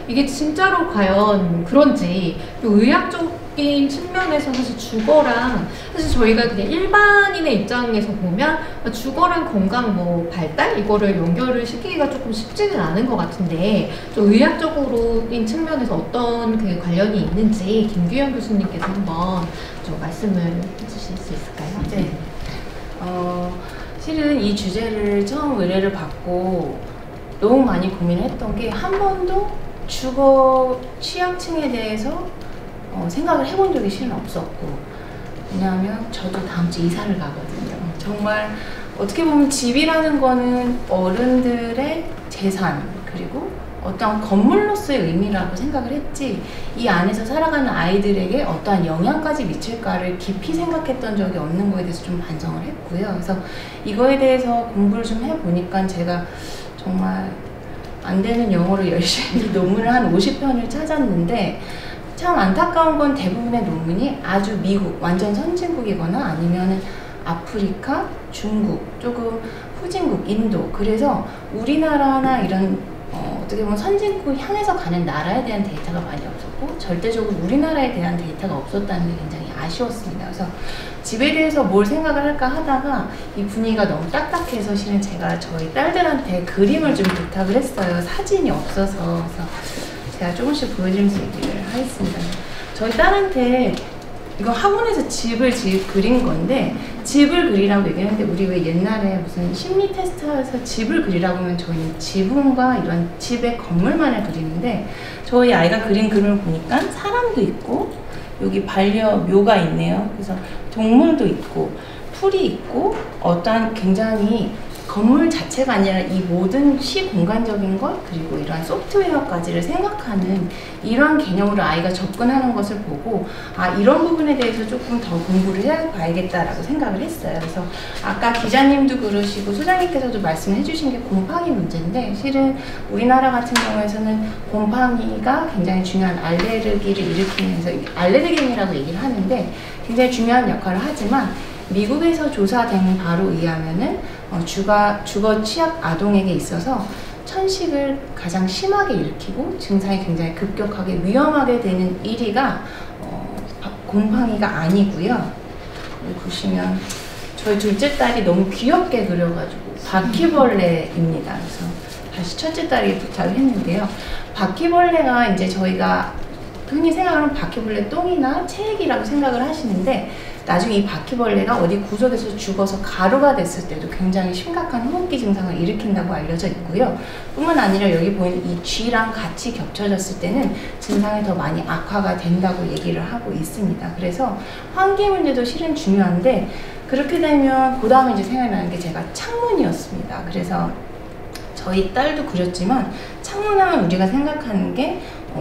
이게 진짜로 과연 그런지 또 의학적인 측면에서 사실 주거랑 사실 저희가 그냥 일반인의 입장에서 보면 주거랑 건강 뭐 발달 이거를 연결을 시키기가 조금 쉽지는 않은 것 같은데 좀 의학적으로인 측면에서 어떤 그 관련이 있는지 김규현 교수님께서 한번 좀 말씀을 해주실 수 있을까요? 네. 실은 이 주제를 처음 의뢰를 받고 너무 많이 고민했던 게 한 번도 주거 취약층에 대해서 생각을 해본 적이 실은 없었고 왜냐하면 저도 다음 주 이사를 가거든요. 정말 어떻게 보면 집이라는 거는 어른들의 재산 그리고 어떠한 건물로서의 의미라고 생각을 했지 이 안에서 살아가는 아이들에게 어떠한 영향까지 미칠까를 깊이 생각했던 적이 없는 거에 대해서 좀 반성을 했고요. 그래서 이거에 대해서 공부를 좀 해보니까 제가 정말 안 되는 영어로 열심히 논문을 한 50편을 찾았는데 참 안타까운 건 대부분의 논문이 아주 미국, 완전 선진국이거나 아니면 아프리카, 중국, 조금 후진국, 인도 그래서 우리나라나 이런 어떻게 보면 선진국을 향해서 가는 나라에 대한 데이터가 많이 없었고 절대적으로 우리나라에 대한 데이터가 없었다는 게 굉장히 아쉬웠습니다. 그래서 집에 대해서 뭘 생각을 할까 하다가 이 분위기가 너무 딱딱해서 실은 제가 저희 딸들한테 그림을 좀 부탁을 했어요. 사진이 없어서. 그래서 제가 조금씩 보여드리면서 얘기를 하겠습니다. 저희 딸한테 이거 학원에서 집을 그린 건데 집을 그리라고 얘기했는데 우리 왜 옛날에 무슨 심리 테스트에서 집을 그리라고 하면 저희는 지붕과 이런 집의 건물만을 그리는데 저희 아이가 그린 그림을 보니까 사람도 있고 여기 반려묘가 있네요. 그래서 동물도 있고 풀이 있고 어떠한 굉장히 건물 자체가 아니라 이 모든 시공간적인 것 그리고 이러한 소프트웨어까지를 생각하는 이런 개념으로 아이가 접근하는 것을 보고 아 이런 부분에 대해서 조금 더 공부를 해봐야겠다라고 생각을 했어요. 그래서 아까 기자님도 그러시고 소장님께서도 말씀해 주신 게 곰팡이 문제인데 실은 우리나라 같은 경우에서는 곰팡이가 굉장히 중요한 알레르기를 일으키면서 알레르긴이라고 얘기를 하는데 굉장히 중요한 역할을 하지만 미국에서 조사된 바로 의하면은 주거 취약 아동에게 있어서 천식을 가장 심하게 일으키고 증상이 굉장히 급격하게 위험하게 되는 1위가 곰팡이가 아니고요. 여기 보시면 저희 둘째 딸이 너무 귀엽게 그려가지고 바퀴벌레입니다. 그래서 다시 첫째 딸이 부탁을 했는데요. 바퀴벌레가 이제 저희가 흔히 생각하는 바퀴벌레 똥이나 체액이라고 생각을 하시는데 나중에 이 바퀴벌레가 어디 구석에서 죽어서 가루가 됐을 때도 굉장히 심각한 호흡기 증상을 일으킨다고 알려져 있고요. 뿐만 아니라 여기 보이는 이 쥐랑 같이 겹쳐졌을 때는 증상이 더 많이 악화가 된다고 얘기를 하고 있습니다. 그래서 환기 문제도 실은 중요한데, 그렇게 되면 그 다음에 이제 생각나는 게 제가 창문이었습니다. 그래서 저희 딸도 그렸지만 창문하면 우리가 생각하는 게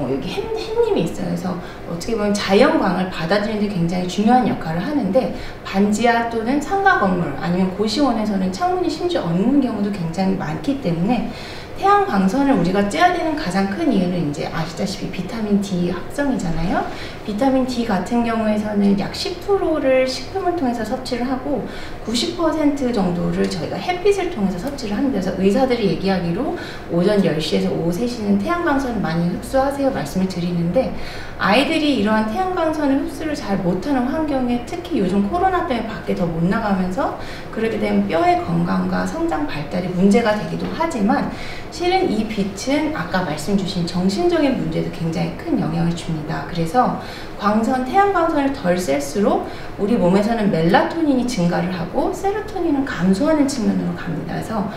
여기 햇님이 있어요. 그래서 어떻게 보면 자연광을 받아들이는 데 굉장히 중요한 역할을 하는데, 반지하 또는 상가 건물 아니면 고시원에서는 창문이 심지어 없는 경우도 굉장히 많기 때문에 태양 광선을 우리가 쬐야 되는 가장 큰 이유는 이제 아시다시피 비타민 D 합성이잖아요. 비타민 D 같은 경우에서는 약 10%를 식품을 통해서 섭취를 하고 90% 정도를 저희가 햇빛을 통해서 섭취를 합니다. 그래서 의사들이 얘기하기로 오전 10시에서 오후 3시는 태양광선을 많이 흡수하세요 말씀을 드리는데, 아이들이 이러한 태양광선을 흡수를 잘 못하는 환경에 특히 요즘 코로나 때문에 밖에 더 못 나가면서 그렇게 되면 뼈의 건강과 성장 발달이 문제가 되기도 하지만, 실은 이 빛은 아까 말씀 주신 정신적인 문제도 굉장히 큰 영향을 줍니다. 그래서 태양광선을 덜 쐴수록 우리 몸에서는 멜라토닌이 증가를 하고 세로토닌은 감소하는 측면으로 갑니다. 그래서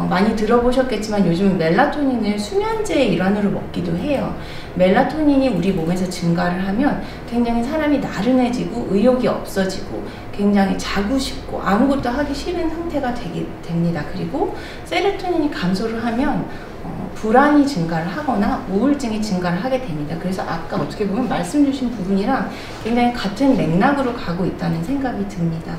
많이 들어보셨겠지만 요즘은 멜라토닌을 수면제의 일환으로 먹기도 해요. 멜라토닌이 우리 몸에서 증가를 하면 굉장히 사람이 나른해지고 의욕이 없어지고 굉장히 자고 싶고 아무것도 하기 싫은 상태가 됩니다. 그리고 세로토닌이 감소를 하면 불안이 증가를 하거나 우울증이 증가를 하게 됩니다. 그래서 아까 어떻게 보면 말씀 주신 부분이랑 굉장히 같은 맥락으로 가고 있다는 생각이 듭니다.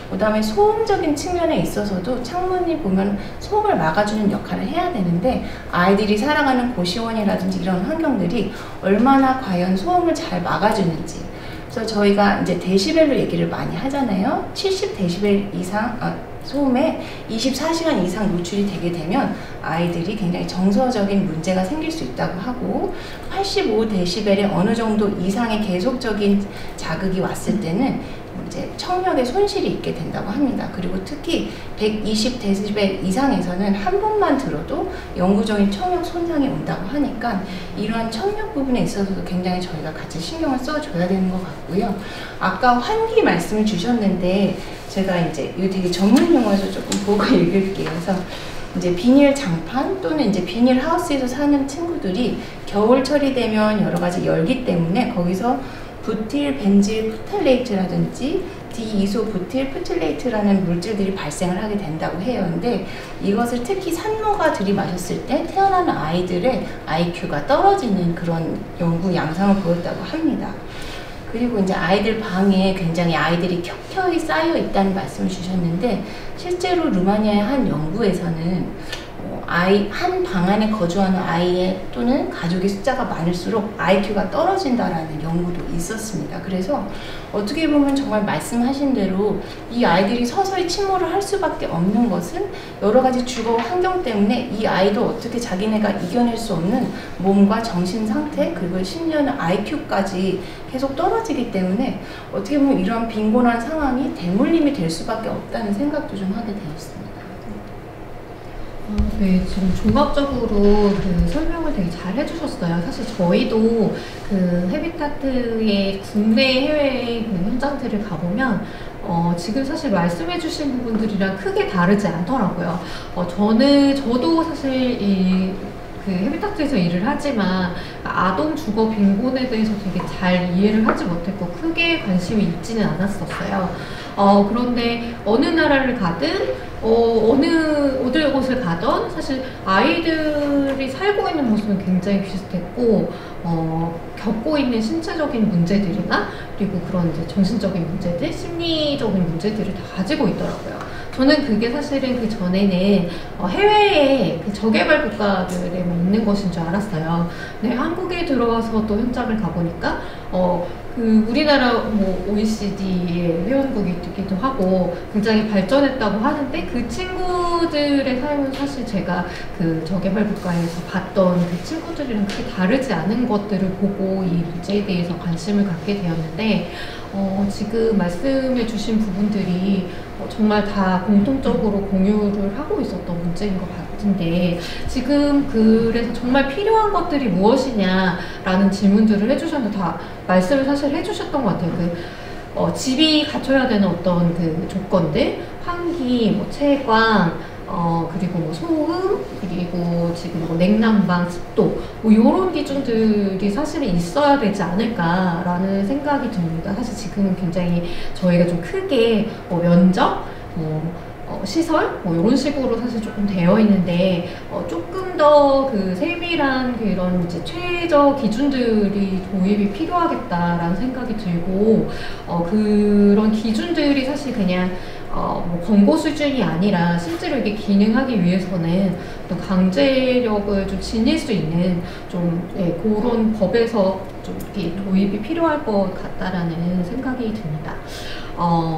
그 다음에 소음적인 측면에 있어서도 창문이 보면 소음을 막아주는 역할을 해야 되는데, 아이들이 살아가는 고시원이라든지 이런 환경들이 얼마나 과연 소음을 잘 막아주는지. 그래서 저희가 이제 데시벨로 얘기를 많이 하잖아요. 70데시벨 이상 소음에 24시간 이상 노출이 되게 되면 아이들이 굉장히 정서적인 문제가 생길 수 있다고 하고, 85데시벨의 어느 정도 이상의 계속적인 자극이 왔을 때는 이제 청력에 손실이 있게 된다고 합니다. 그리고 특히 120데시벨 이상에서는 한 번만 들어도 영구적인 청력 손상이 온다고 하니까 이러한 청력 부분에 있어서도 굉장히 저희가 같이 신경을 써줘야 되는 것 같고요. 아까 환기 말씀을 주셨는데 제가 이제 이거 되게 전문 용어에서 조금 보고 읽을게요. 그래서 이제 비닐 장판 또는 이제 비닐 하우스에서 사는 친구들이 겨울철이 되면 여러 가지 열기 때문에 거기서 부틸 벤질 프탈레이트라든지 디이소 부틸 프틸레이트라는 물질들이 발생을 하게 된다고 해요. 근데 이것을 특히 산모가 들이마셨을 때 태어나는 아이들의 IQ가 떨어지는 그런 연구 양상을 보였다고 합니다. 그리고 이제 아이들 방에 굉장히 아이들이 켜켜이 쌓여 있다는 말씀을 주셨는데, 실제로 루마니아의 한 연구에서는 한 방 안에 거주하는 아이의 또는 가족의 숫자가 많을수록 IQ가 떨어진다라는 연구도 있었습니다. 그래서 어떻게 보면 정말 말씀하신 대로 이 아이들이 서서히 침몰을 할 수밖에 없는 것은 여러 가지 주거 환경 때문에 이 아이도 어떻게 자기네가 이겨낼 수 없는 몸과 정신 상태, 그리고 심지어는 IQ까지 계속 떨어지기 때문에 어떻게 보면 이런 빈곤한 상황이 대물림이 될 수밖에 없다는 생각도 좀 하게 되었습니다. 네, 지금 종합적으로 그 설명을 되게 잘 해주셨어요. 사실 저희도 그 헤비타트의 국내 해외 그 현장들을 가보면 지금 사실 말씀해주신 부분들이랑 크게 다르지 않더라고요. 저도 사실 그 헤비타트에서 일을 하지만 아동 주거 빈곤에 대해서 되게 잘 이해를 하지 못했고 크게 관심이 있지는 않았었어요. 그런데 어느 나라를 가든 어느 곳을 가던 사실 아이들이 살고 있는 모습은 굉장히 비슷했고 겪고 있는 신체적인 문제들이나 그리고 그런 이제 정신적인 문제들, 심리적인 문제들을 다 가지고 있더라고요. 저는 그게 사실은 그 전에는 해외에 그 저개발 국가들에만 있는 것인 줄 알았어요. 네, 한국에 들어와서 또 현장을 가보니까 그 우리나라 뭐 OECD의 회원국이기도 하고 굉장히 발전했다고 하는데, 그 친구들의 삶은 사실 제가 그 저개발 국가에서 봤던 그 친구들이랑 크게 다르지 않은 것들을 보고 이 문제에 대해서 관심을 갖게 되었는데, 지금 말씀해 주신 부분들이 정말 다 공통적으로 공유를 하고 있었던 문제인 것 같은데, 지금 그래서 정말 필요한 것들이 무엇이냐라는 질문들을 해주셨는데 다 말씀을 사실 해주셨던 것 같아요. 집이 갖춰야 되는 어떤 그 조건들, 환기, 뭐 채광, 그리고 뭐 소음, 그리고 지금 뭐 냉난방, 습도, 뭐 이런 기준들이 사실은 있어야 되지 않을까라는 생각이 듭니다. 사실 지금은 굉장히 저희가 좀 크게 면적, 시설 뭐 이런 식으로 사실 조금 되어 있는데 조금 더 그 세밀한 그런 이제 최저 기준들이 도입이 필요하겠다라는 생각이 들고 그런 기준들이 사실 그냥 뭐 권고 수준이 아니라 실제로 이게 기능하기 위해서는 또 강제력을 좀 지닐 수 있는 좀 그런 법에서 좀 이렇게 도입이 필요할 것 같다라는 생각이 듭니다.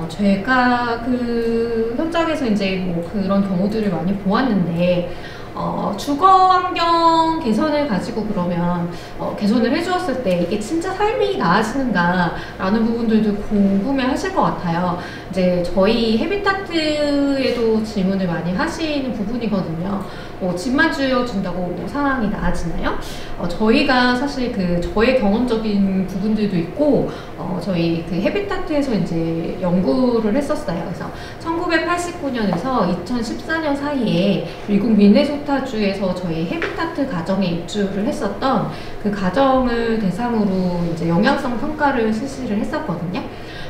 제가 그 현장에서 이제 뭐 그런 경우들을 많이 보았는데, 주거 환경 개선을 가지고 그러면 개선을 해주었을 때 이게 진짜 삶이 나아지는가라는 부분들도 궁금해 하실 것 같아요. 이제 저희 헤비타트에도 질문을 많이 하시는 부분이거든요. 집만 지어준다고 뭐 상황이 나아지나요? 저희가 사실 그 저의 경험적인 부분들도 있고, 저희 그 헤비타트에서 이제 연구를 했었어요. 그래서 1989년에서 2014년 사이에 미국 미네소타주에서 저희 헤비타트 가정에 입주를 했었던 그 가정을 대상으로 이제 영향성 평가를 실시를 했었거든요.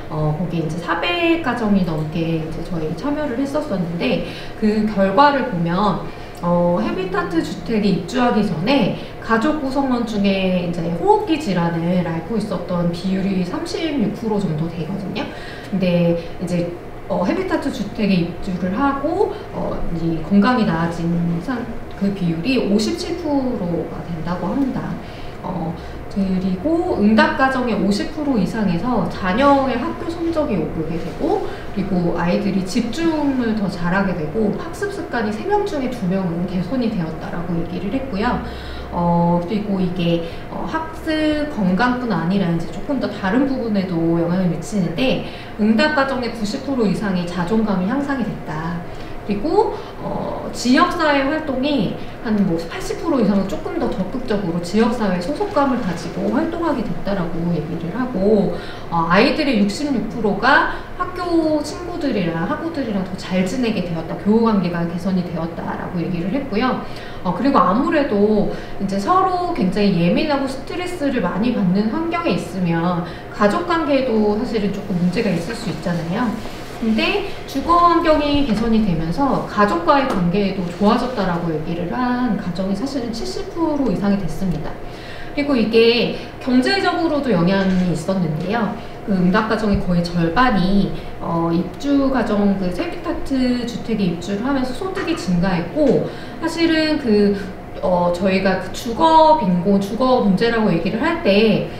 거기 이제 400가정이 넘게 이제 저희 참여를 했었었는데, 그 결과를 보면 헤비타트 주택에 입주하기 전에 가족 구성원 중에 이제 호흡기 질환을 앓고 있었던 비율이 36% 정도 되거든요. 근데 이제 헤비타트 주택에 입주를 하고 이 건강이 나아진 그 비율이 57%가 된다고 합니다. 그리고 응답 가정의 50% 이상에서 자녀의 학교 성적이 오르게 되고, 그리고 아이들이 집중을 더 잘하게 되고 학습 습관이 3명 중에 2명은 개선이 되었다라고 얘기를 했고요. 그리고 이게 학습 건강뿐 아니라 이제 조금 더 다른 부분에도 영향을 미치는데, 응답 가정의 90% 이상의 자존감이 향상이 됐다. 그리고 지역사회 활동이 한 뭐 80% 이상은 조금 더 적극적으로 지역사회 소속감을 가지고 활동하게 됐다라고 얘기를 하고, 아이들의 66%가 학교 친구들이랑 학우들이랑 더 잘 지내게 되었다, 교우관계가 개선이 되었다라고 얘기를 했고요. 그리고 아무래도 이제 서로 굉장히 예민하고 스트레스를 많이 받는 환경에 있으면 가족관계에도 사실은 조금 문제가 있을 수 있잖아요. 근데 주거 환경이 개선이 되면서 가족과의 관계도 좋아졌다라고 얘기를 한 가정이 사실은 70% 이상이 됐습니다. 그리고 이게 경제적으로도 영향이 있었는데요. 그 응답 가정의 거의 절반이 입주 가정 그 헤비타트 주택에 입주를 하면서 소득이 증가했고, 사실은 저희가 그 주거 빈곤, 주거 문제라고 얘기를 할 때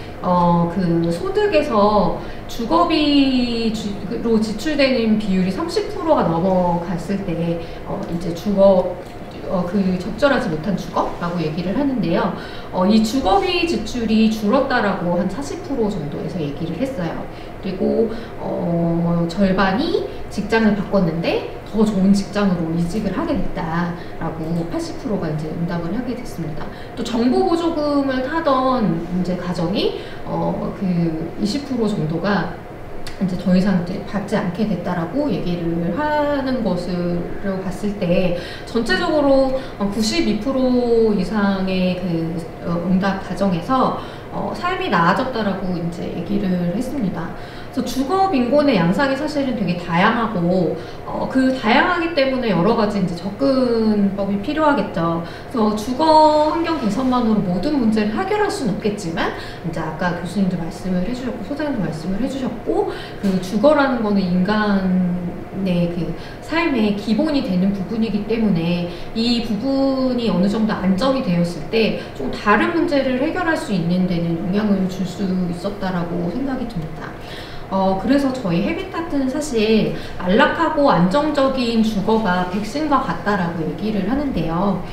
그 소득에서 주거비로 지출되는 비율이 30%가 넘어갔을 때 이제 그 적절하지 못한 주거라고 얘기를 하는데요. 이 주거비 지출이 줄었다라고 한 40% 정도에서 얘기를 했어요. 그리고 절반이 직장을 바꿨는데 더 좋은 직장으로 이직을 하게 됐다라고 80%가 이제 응답을 하게 됐습니다. 또 정부 보조금을 타던 이제 가정이 그 20% 정도가 이제 더 이상 이제 받지 않게 됐다라고 얘기를 하는 것으로 봤을 때, 전체적으로 92% 이상의 그 응답 가정에서 삶이 나아졌다라고 이제 얘기를 했습니다. 그래서 주거 빈곤의 양상이 사실은 되게 다양하고, 그 다양하기 때문에 여러 가지 이제 접근법이 필요하겠죠. 그래서 주거 환경 개선만으로 모든 문제를 해결할 수는 없겠지만, 이제 아까 교수님도 말씀을 해주셨고, 소장님도 말씀을 해주셨고, 그 주거라는 거는 인간의 그 삶의 기본이 되는 부분이기 때문에 이 부분이 어느 정도 안정이 되었을 때 좀 다른 문제를 해결할 수 있는 데는 영향을 줄 수 있었다라고 생각이 듭니다. 그래서 저희 헤비타트는 사실 안락하고 안정적인 주거가 백신과 같다라고 얘기를 하는데요.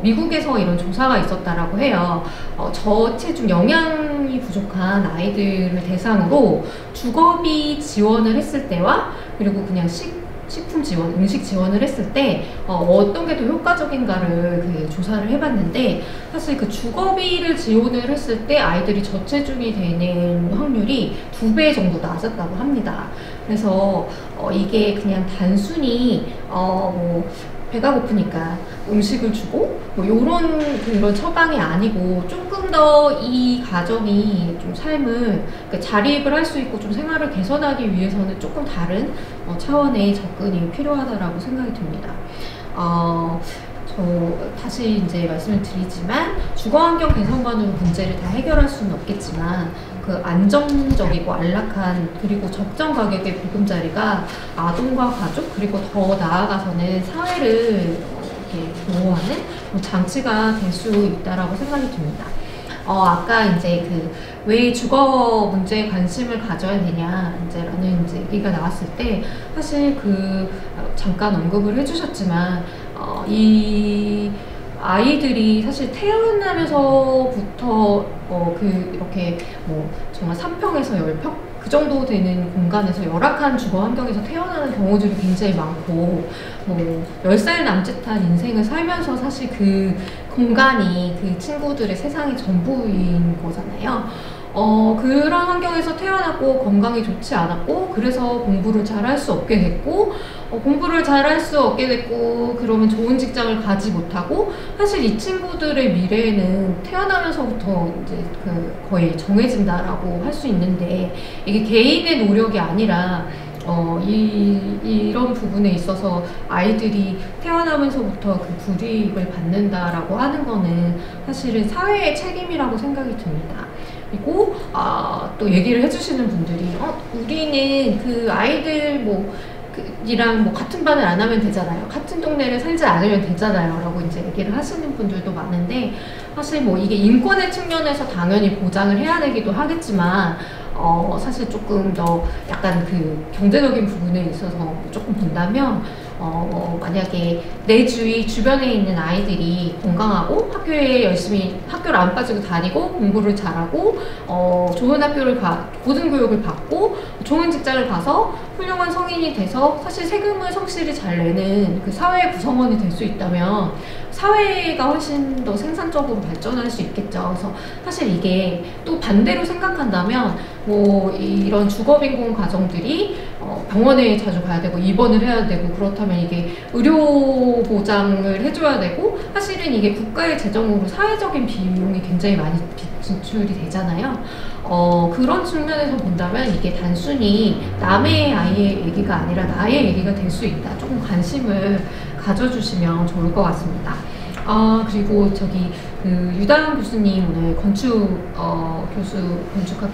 미국에서 이런 조사가 있었다라고 해요. 저체중 영양이 부족한 아이들을 대상으로 주거비 지원을 했을 때와, 그리고 그냥 식품 지원, 음식 지원을 했을 때 어떤 게 더 효과적인가를 그 조사를 해봤는데 사실 그 주거비를 지원을 했을 때 아이들이 저체중이 되는 확률이 2배 정도 낮았다고 합니다. 그래서 이게 그냥 단순히 뭐 배가 고프니까 음식을 주고 뭐 요런 그런 처방이 아니고 조금 더 이 가정이 좀 삶을 자립을 할 수 있고 좀 생활을 개선하기 위해서는 조금 다른 차원의 접근이 필요하다라고 생각이 듭니다. 저 다시 이제 말씀을 드리지만 주거환경 개선만으로 문제를 다 해결할 수는 없겠지만 그 안정적이고 안락한 그리고 적정 가격의 보금자리가 아동과 가족 그리고 더 나아가서는 사회를 이렇게 보호하는 장치가 될 수 있다라고 생각이 듭니다. 아까 이제 그 왜 주거 문제에 관심을 가져야 되냐 이제라는 이제 얘기가 나왔을 때 사실 그 잠깐 언급을 해주셨지만 이 아이들이 사실 태어나면서부터 이렇게 뭐 정말 3평에서 10평 그 정도 되는 공간에서 열악한 주거 환경에서 태어나는 경우들이 굉장히 많고 뭐 10살 남짓한 인생을 살면서 사실 그 공간이 그 친구들의 세상의 전부인 거잖아요. 그런 환경에서 태어났고 건강이 좋지 않았고 그래서 공부를 잘 할 수 없게 됐고 공부를 잘 할 수 없게 됐고 그러면 좋은 직장을 가지 못하고 사실 이 친구들의 미래에는 태어나면서부터 이제 거의 정해진다라고 할 수 있는데 이게 개인의 노력이 아니라 이런 부분에 있어서 아이들이 태어나면서부터 그 불이익을 받는다라고 하는 거는 사실은 사회의 책임이라고 생각이 듭니다. 그리고 또 얘기를 해주시는 분들이 우리는 그 아이들 이랑 같은 반을 안 하면 되잖아요. 같은 동네를 살지 않으면 되잖아요. 라고 이제 얘기를 하시는 분들도 많은데 사실 뭐 이게 인권의 측면에서 당연히 보장을 해야 되기도 하겠지만 사실 조금 더 약간 그 경제적인 부분에 있어서 조금 본다면 만약에 내 주변에 있는 아이들이 건강하고 학교에 열심히 학교를 안 빠지고 다니고 공부를 잘하고 좋은 학교를 고등교육을 받고 좋은 직장을 가서 훌륭한 성인이 돼서 사실 세금을 성실히 잘 내는 그 사회의 구성원이 될 수 있다면 사회가 훨씬 더 생산적으로 발전할 수 있겠죠. 그래서 사실 이게 또 반대로 생각한다면 뭐 이런 주거빈곤 가정들이 병원에 자주 가야 되고 입원을 해야 되고 그렇다면 이게 의료 보장을 해줘야 되고 사실은 이게 국가의 재정으로 사회적인 비용이 굉장히 많이 진출이 되잖아요. 그런 측면에서 본다면 이게 단순히 남의 아이의 얘기가 아니라 나의 얘기가 될 수 있다. 조금 관심을 가져주시면 좋을 것 같습니다. 그리고 그 유다현 교수님 오늘 건축학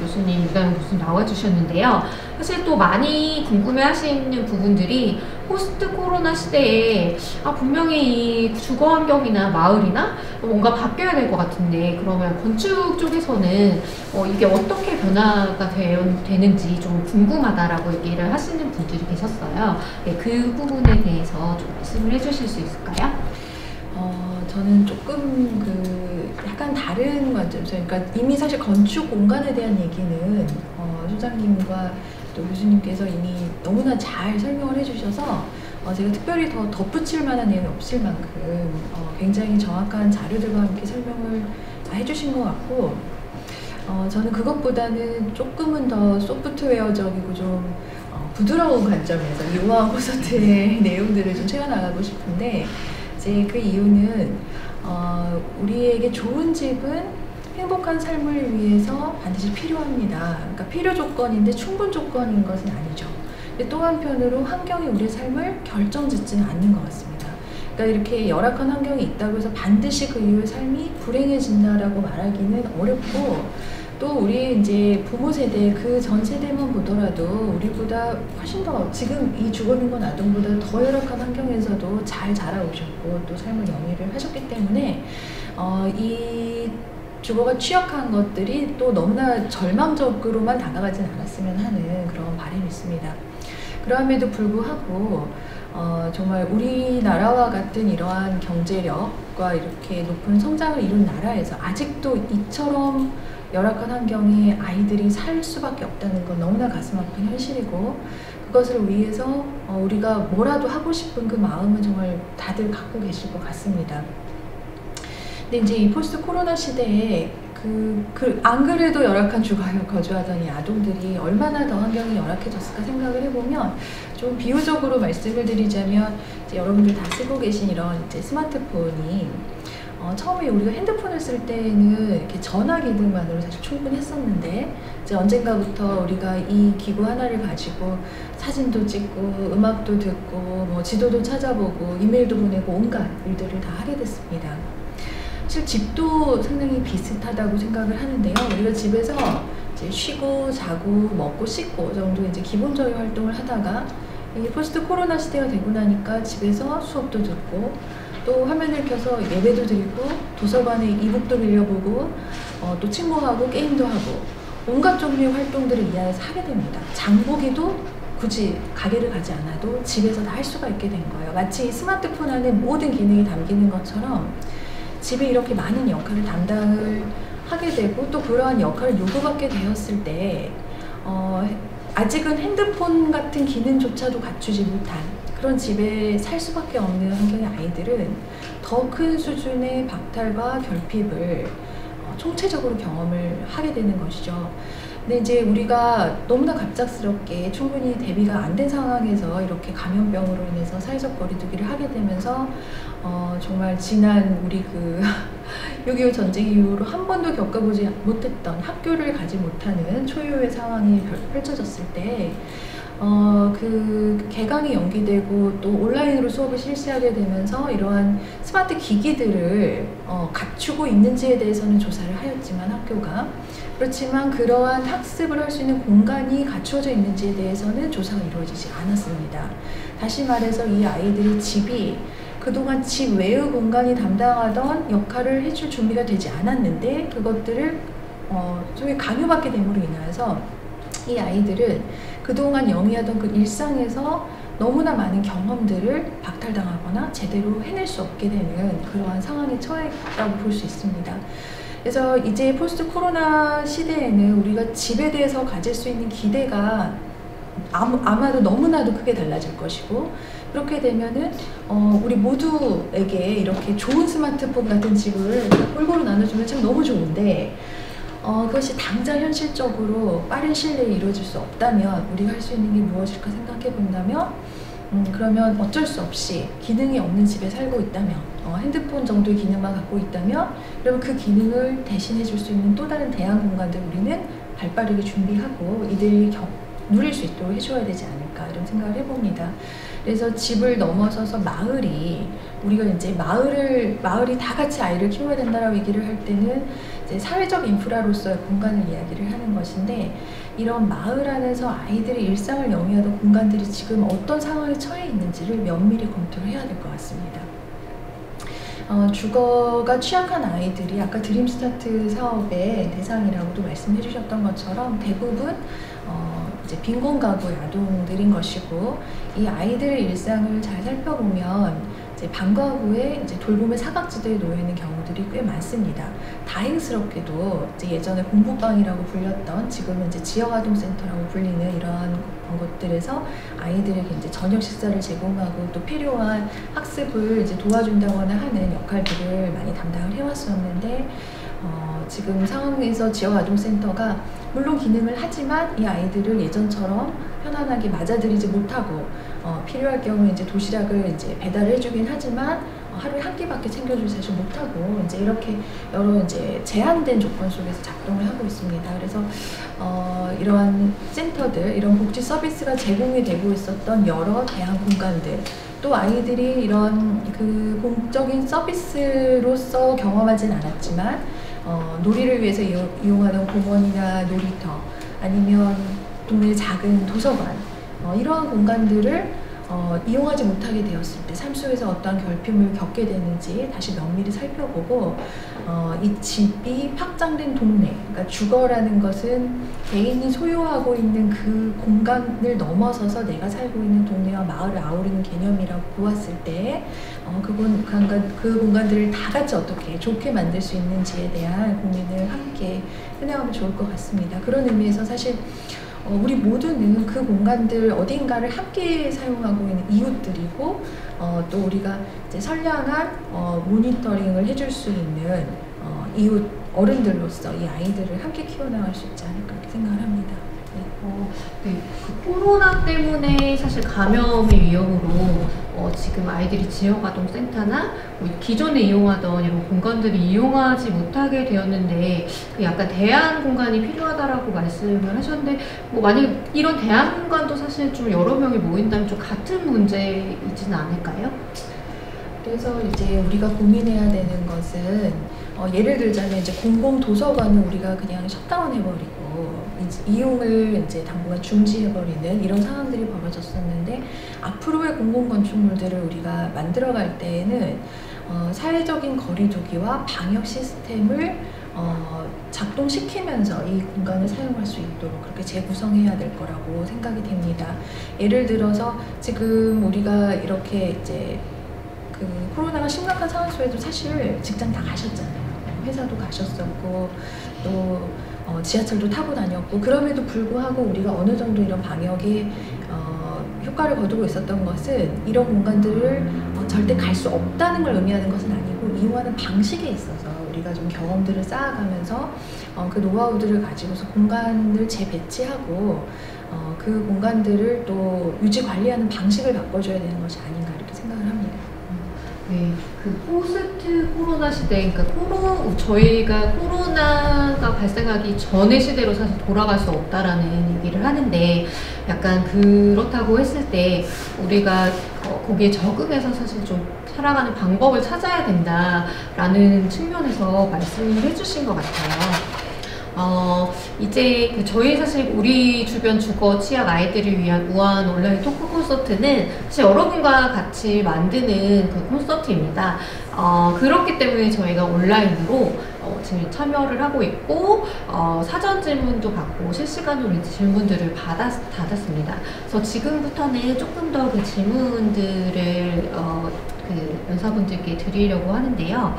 교수님 유다현 교수님 나와주셨는데요. 사실 또 많이 궁금해하시는 부분들이 포스트 코로나 시대에 분명히 이 주거 환경이나 마을이나 뭔가 바뀌어야 될 것 같은데 그러면 건축 쪽에서는 이게 어떻게 변화가 되는지 좀 궁금하다라고 얘기를 하시는 분들이 계셨어요. 네, 그 부분에 대해서 좀 말씀을 해주실 수 있을까요? 저는 조금 약간 다른 관점에서, 그러니까 이미 사실 건축 공간에 대한 얘기는 소장님과 또 교수님께서 이미 너무나 잘 설명을 해주셔서 제가 특별히 더 덧붙일 만한 내용이 없을 만큼 굉장히 정확한 자료들과 함께 설명을 다 해주신 것 같고, 저는 그것보다는 조금은 더 소프트웨어적이고 좀 부드러운 관점에서 이 우아한 콘서트의 내용들을 좀 채워나가고 싶은데, 이제 그 이유는 우리에게 좋은 집은 행복한 삶을 위해서 반드시 필요합니다. 그러니까 필요 조건인데 충분 조건인 것은 아니죠. 근데 또 한편으로 환경이 우리의 삶을 결정짓지는 않는 것 같습니다. 그러니까 이렇게 열악한 환경이 있다고 해서 반드시 그 이후의 삶이 불행해진다라고 말하기는 어렵고, 또 우리 이제 부모 세대, 그 전 세대만 보더라도 우리보다 훨씬 더 지금 이 주거빈곤 아동보다 더 열악한 환경에서도 잘 자라오셨고 또 삶을 영위를 하셨기 때문에 이 주거가 취약한 것들이 또 너무나 절망적으로만 다가가진 않았으면 하는 그런 바람이 있습니다. 그럼에도 불구하고 정말 우리나라와 같은 이러한 경제력과 이렇게 높은 성장을 이룬 나라에서 아직도 이처럼 열악한 환경에 아이들이 살 수밖에 없다는 건 너무나 가슴 아픈 현실이고, 그것을 위해서 우리가 뭐라도 하고 싶은 그 마음은 정말 다들 갖고 계실 것 같습니다. 근데 이제 이 포스트 코로나 시대에 안 그래도 열악한 주거에 거주하던 이 아동들이 얼마나 더 환경이 열악해졌을까 생각을 해보면, 좀 비유적으로 말씀을 드리자면, 이제 여러분들 다 쓰고 계신 이런 이제 스마트폰이 처음에 우리가 핸드폰을 쓸 때는 이렇게 전화 기능만으로 사실 충분했었는데, 이제 언젠가부터 우리가 이 기구 하나를 가지고 사진도 찍고 음악도 듣고 뭐 지도도 찾아보고 이메일도 보내고 온갖 일들을 다 하게 됐습니다. 사실 집도 상당히 비슷하다고 생각을 하는데요. 우리가 집에서 이제 쉬고 자고 먹고 씻고 정도 이제 기본적인 활동을 하다가 이 포스트 코로나 시대가 되고 나니까 집에서 수업도 듣고 또 화면을 켜서 예배도 드리고 도서관에 이북도 빌려보고 또 친구하고 게임도 하고 온갖 종류의 활동들을 이 안에서 하게 됩니다. 장보기도 굳이 가게를 가지 않아도 집에서 다 할 수가 있게 된 거예요. 마치 스마트폰 안에 모든 기능이 담기는 것처럼 집에 이렇게 많은 역할을 담당을 하게 되고, 또 그러한 역할을 요구받게 되었을 때 아직은 핸드폰 같은 기능조차도 갖추지 못한 그런 집에 살 수밖에 없는 환경의 아이들은 더 큰 수준의 박탈과 결핍을 총체적으로 경험을 하게 되는 것이죠. 근데 이제 우리가 너무나 갑작스럽게 충분히 대비가 안 된 상황에서 이렇게 감염병으로 인해서 사회적 거리두기를 하게 되면서 정말 지난 우리 6.25 전쟁 이후로 한 번도 겪어보지 못했던, 학교를 가지 못하는 초유의 상황이 펼쳐졌을 때 개강이 연기되고 또 온라인으로 수업을 실시하게 되면서 이러한 스마트 기기들을 갖추고 있는지에 대해서는 조사를 하였지만 학교가, 그렇지만 그러한 학습을 할 수 있는 공간이 갖추어져 있는지에 대해서는 조사가 이루어지지 않았습니다. 다시 말해서 이 아이들이 집이 그동안 집 외의 공간이 담당하던 역할을 해줄 준비가 되지 않았는데, 그것들을 소위 강요받게 됨으로 인하여서 이 아이들은 그동안 영위하던 그 일상에서 너무나 많은 경험들을 박탈당하거나 제대로 해낼 수 없게 되는 그러한 상황에 처했다고 볼 수 있습니다. 그래서 이제 포스트 코로나 시대에는 우리가 집에 대해서 가질 수 있는 기대가 아마도 너무나도 크게 달라질 것이고, 그렇게 되면은 우리 모두에게 이렇게 좋은 스마트폰 같은 집을 골고루 나눠주면 참 너무 좋은데, 그것이 당장 현실적으로 빠른 시일 내에 이루어질 수 없다면 우리가 할 수 있는 게 무엇일까 생각해 본다면, 그러면 어쩔 수 없이 기능이 없는 집에 살고 있다면, 핸드폰 정도의 기능만 갖고 있다면, 그러면 그 기능을 대신해 줄 수 있는 또 다른 대안 공간들 우리는 발빠르게 준비하고 이들이 누릴 수 있도록 해줘야 되지 않을까, 이런 생각을 해봅니다. 그래서 집을 넘어서서 마을이, 우리가 이제 마을이 다 같이 아이를 키워야 된다라고 얘기를 할 때는 이제 사회적 인프라로서의 공간을 이야기를 하는 것인데, 이런 마을 안에서 아이들의 일상을 영위하던 공간들이 지금 어떤 상황에 처해 있는지를 면밀히 검토를 해야 될 것 같습니다. 주거가 취약한 아이들이 아까 드림스타트 사업의 대상이라고도 말씀해 주셨던 것처럼 대부분 이제 빈곤 가구의 아동들인 것이고, 이 아이들의 일상을 잘 살펴보면 이제 방과 후에 이제 돌봄의 사각지대에 놓여 있는 경우들이 꽤 많습니다. 다행스럽게도 이제 예전에 공부방이라고 불렸던, 지금은 이제 지역아동센터라고 불리는 이러한 것들에서 아이들에게 이제 저녁 식사를 제공하고 또 필요한 학습을 이제 도와준다거나 하는 역할들을 많이 담당을 해왔었는데, 지금 상황에서 지역아동센터가 물론 기능을 하지만 이 아이들을 예전처럼 편안하게 맞아들이지 못하고, 필요할 경우에 이제 도시락을 이제 배달을 해주긴 하지만 하루에 한 끼밖에 챙겨주지 사실 못하고, 이제 이렇게 여러 이제 제한된 조건 속에서 작동을 하고 있습니다. 그래서 이러한 센터들, 이런 복지 서비스가 제공이 되고 있었던 여러 대안 공간들, 또 아이들이 이런 그 공적인 서비스로서 경험하진 않았지만 놀이를 위해서 이용하는 공원이나 놀이터, 아니면 동네 작은 도서관, 이러한 공간들을 이용하지 못하게 되었을 때 삶 속에서 어떠한 결핍을 겪게 되는지 다시 면밀히 살펴보고, 이 집이 확장된 동네, 그러니까 주거라는 것은 개인이 소유하고 있는 그 공간을 넘어서서 내가 살고 있는 동네와 마을을 아우르는 개념이라고 보았을 때 그 공간들을 다 같이 어떻게 좋게 만들 수 있는지에 대한 고민을 함께 해나가면 좋을 것 같습니다. 그런 의미에서 사실 우리 모두는 그 공간들 어딘가를 함께 사용하고 있는 이웃들이고 또 우리가 이제 선량한 모니터링을 해줄 수 있는 이웃 어른들로서 이 아이들을 함께 키워나갈 수 있지 않을까 이렇게 생각을 합니다. 네, 그 코로나 때문에 사실 감염의 위험으로 지금 아이들이 지역아동센터나 뭐 기존에 이용하던 이런 공간들을 이용하지 못하게 되었는데 그 약간 대안 공간이 필요하다라고 말씀을 하셨는데 뭐 만약 이런 대안 공간도 사실 좀 여러 명이 모인다면 좀 같은 문제이지는 않을까요? 그래서 이제 우리가 고민해야 되는 것은 예를 들자면 이제 공공 도서관은 우리가 그냥 셧다운 해버리고 이용을 이제 당분간 중지해버리는 이런 상황들이 벌어졌었는데 앞으로의 공공 건축물들을 우리가 만들어갈 때에는 사회적인 거리두기와 방역 시스템을 작동시키면서 이 공간을 사용할 수 있도록 그렇게 재구성해야 될 거라고 생각이 됩니다. 예를 들어서 지금 우리가 이렇게 이제 그 코로나가 심각한 상황 속에도 사실 직장 다 가셨잖아요. 회사도 가셨었고 또 지하철도 타고 다녔고 그럼에도 불구하고 우리가 어느 정도 이런 방역에 효과를 거두고 있었던 것은 이런 공간들을 절대 갈 수 없다는 걸 의미하는 것은 아니고 이용하는 방식에 있어서 우리가 좀 경험들을 쌓아가면서 그 노하우들을 가지고서 공간을 재배치하고 그 공간들을 또 유지 관리하는 방식을 바꿔줘야 되는 것이 아닌가 이렇게 생각을 합니다. 네, 그 포스트 코로나 시대, 그러니까 저희가 코로나가 발생하기 전의 시대로 사실 돌아갈 수 없다라는 얘기를 하는데, 약간 그렇다고 했을 때 우리가 거기에 적응해서 사실 좀 살아가는 방법을 찾아야 된다라는 측면에서 말씀을 해주신 것 같아요. 이제 저희 사실 우리 주변 주거 취약 아이들을 위한 우한 온라인 토크 콘서트는 사실 여러분과 같이 만드는 그 콘서트입니다. 그렇기 때문에 저희가 온라인으로 지금 참여를 하고 있고 사전 질문도 받고 실시간으로 질문들을 받았습니다. 그래서 지금부터는 조금 더 그 질문들을 그 연사분들께 드리려고 하는데요.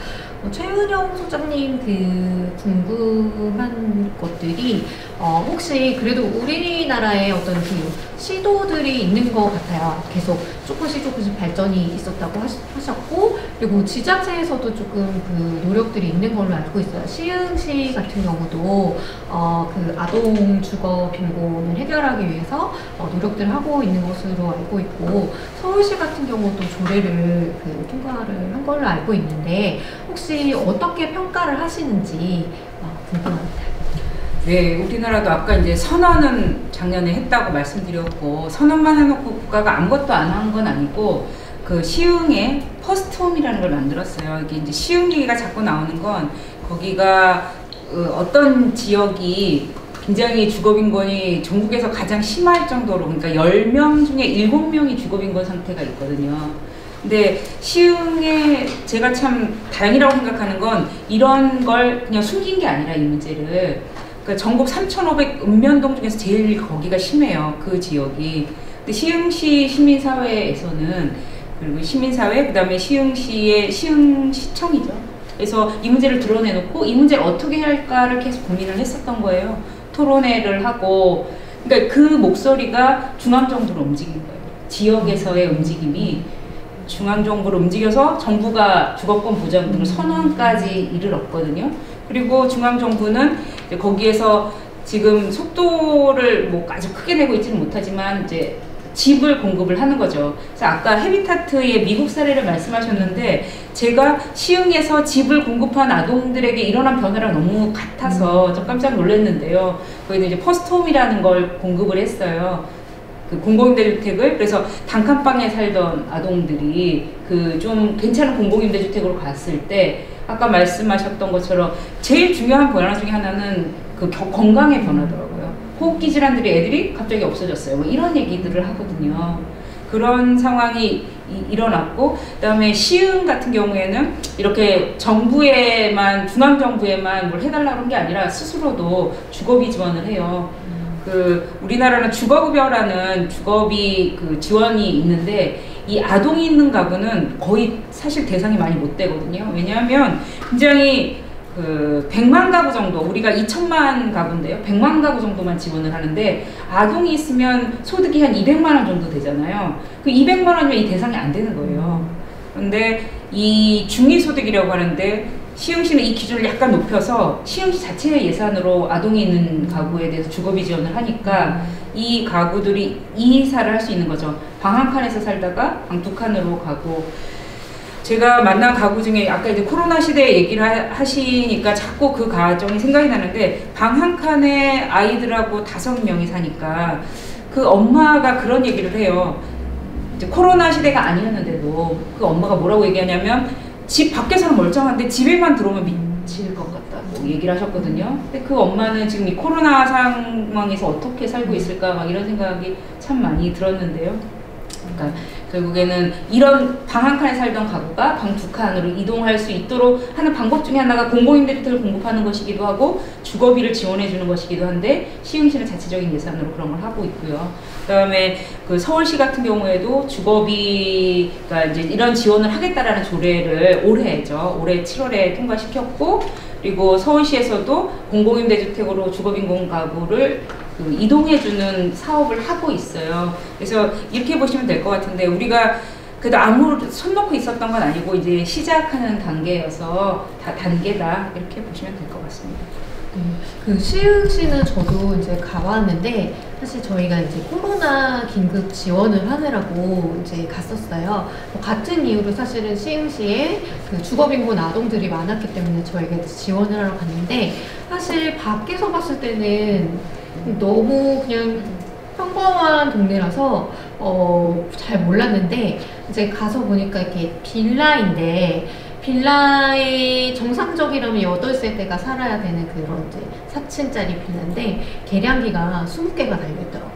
최은영 소장님 그 궁금한 것들이 혹시 그래도 우리나라에 어떤 그 시도들이 있는 것 같아요. 계속 조금씩 발전이 있었다고 하셨고, 그리고 지자체에서도 조금 그 노력들이 있는 걸로 알고 있어요. 시흥시 같은 경우도 그 아동 주거 빈곤을 해결하기 위해서 노력들을 하고 있는 것으로 알고 있고, 서울시 같은 경우도 조례를 그 통과를 한 걸로 알고 있는데 혹시 어떻게 평가를 하시는지 궁금합니다. 네, 우리나라도 아까 이제 선언은 작년에 했다고 말씀드렸고, 선언만 해놓고 국가가 아무것도 안 한 건 아니고, 그 시흥에 퍼스트홈이라는 걸 만들었어요. 이게 이제 시흥 얘기가 자꾸 나오는 건 거기가 어떤 지역이 굉장히 주거빈곤이 전국에서 가장 심할 정도로, 그러니까 10명 중에 7명이 주거빈곤 상태가 있거든요. 근데 시흥에 제가 참 다행이라고 생각하는 건 이런 걸 그냥 숨긴 게 아니라 이 문제를, 그러니까 전국 3,500 읍면동 중에서 제일 거기가 심해요. 그 지역이. 근데 시흥시 시민사회에서는, 그리고 시민사회, 그 다음에 시흥시의 시흥시청이죠. 그래서 이 문제를 드러내놓고 이 문제를 어떻게 해야 할까를 계속 고민을 했었던 거예요. 토론회를 하고. 그러니까 그 목소리가 중앙정부로 움직인 거예요. 지역에서의 움직임이 중앙정부로 움직여서 정부가 주거권 보장 등을 선언까지 이르렀거든요. 그리고 중앙정부는 거기에서 지금 속도를 뭐 아주 크게 내고 있지는 못하지만 이제 집을 공급을 하는 거죠. 그래서 아까 헤비타트의 미국 사례를 말씀하셨는데, 제가 시흥에서 집을 공급한 아동들에게 일어난 변화랑 너무 같아서 좀 깜짝 놀랐는데요. 거기는 이제 퍼스트홈이라는 걸 공급을 했어요. 그 공공임대주택을. 그래서 단칸방에 살던 아동들이 그 좀 괜찮은 공공임대주택으로 갔을 때 아까 말씀하셨던 것처럼 제일 중요한 변화 중에 하나는 그 건강의 변화더라고요. 호흡기 질환들이 애들이 갑자기 없어졌어요. 뭐 이런 얘기들을 하거든요. 그런 상황이 일어났고, 그다음에 시흥 같은 경우에는 이렇게 정부에만, 중앙정부에만 뭘 해달라고 하는 게 아니라 스스로도 주거비 지원을 해요. 그 우리나라는 주거급여라는 주거비 그 지원이 있는데, 이 아동이 있는 가구는 거의 사실 대상이 많이 못 되거든요. 왜냐하면 굉장히 그 100만 가구 정도, 우리가 2천만 가구인데요. 100만 가구 정도만 지원을 하는데 아동이 있으면 소득이 한 200만 원 정도 되잖아요. 그 200만 원이면 이 대상이 안 되는 거예요. 그런데 이 중위소득이라고 하는데 시흥시는 이 기준을 약간 높여서 시흥시 자체 예산으로 아동이 있는 가구에 대해서 주거비 지원을 하니까 이 가구들이 이사를 할 수 있는 거죠. 방 한 칸에서 살다가 방 두 칸으로 가고, 제가 만난 가구 중에 아까 이제 코로나 시대 얘기를 하시니까 자꾸 그 가정이 생각이 나는데, 방 한 칸에 아이들하고 5명이 사니까 그 엄마가 그런 얘기를 해요. 이제 코로나 시대가 아니었는데도 그 엄마가 뭐라고 얘기하냐면, 집 밖에서는 멀쩡한데 집에만 들어오면 미칠 것 같다고 얘기를 하셨거든요. 근데 그 엄마는 지금 이 코로나 상황에서 어떻게 살고 있을까 막 이런 생각이 참 많이 들었는데요. 그러니까 결국에는 이런 방 한 칸에 살던 가구가 방 두 칸으로 이동할 수 있도록 하는 방법 중에 하나가 공공임대주택을 공급하는 것이기도 하고 주거비를 지원해 주는 것이기도 한데, 시흥시는 자체적인 예산으로 그런 걸 하고 있고요. 그다음에 그 서울시 같은 경우에도 주거비가 이제 이런 지원을 하겠다라는 조례를 올해 7월에 통과시켰고, 그리고 서울시에서도 공공임대주택으로 주거빈공 가구를 그 이동해주는 사업을 하고 있어요. 그래서 이렇게 보시면 될 것 같은데, 우리가 그래도 아무 손 놓고 있었던 건 아니고 이제 시작하는 단계여서 다 단계다, 이렇게 보시면 될 것 같습니다. 그 시흥시는 저도 이제 가봤는데, 사실 저희가 이제 코로나 긴급 지원을 하느라고 이제 갔었어요. 뭐 같은 이유로 사실은 시흥시에 그 주거빈곤 아동들이 많았기 때문에 저희가 이제 지원을 하러 갔는데, 사실 밖에서 봤을 때는 너무 그냥 평범한 동네라서 잘 몰랐는데, 이제 가서 보니까 이렇게 빌라인데, 빌라의 정상적이라면 8세대가 살아야 되는 그런 이제 4층짜리 빌라인데 계량기가 20개가 달려있더라고요.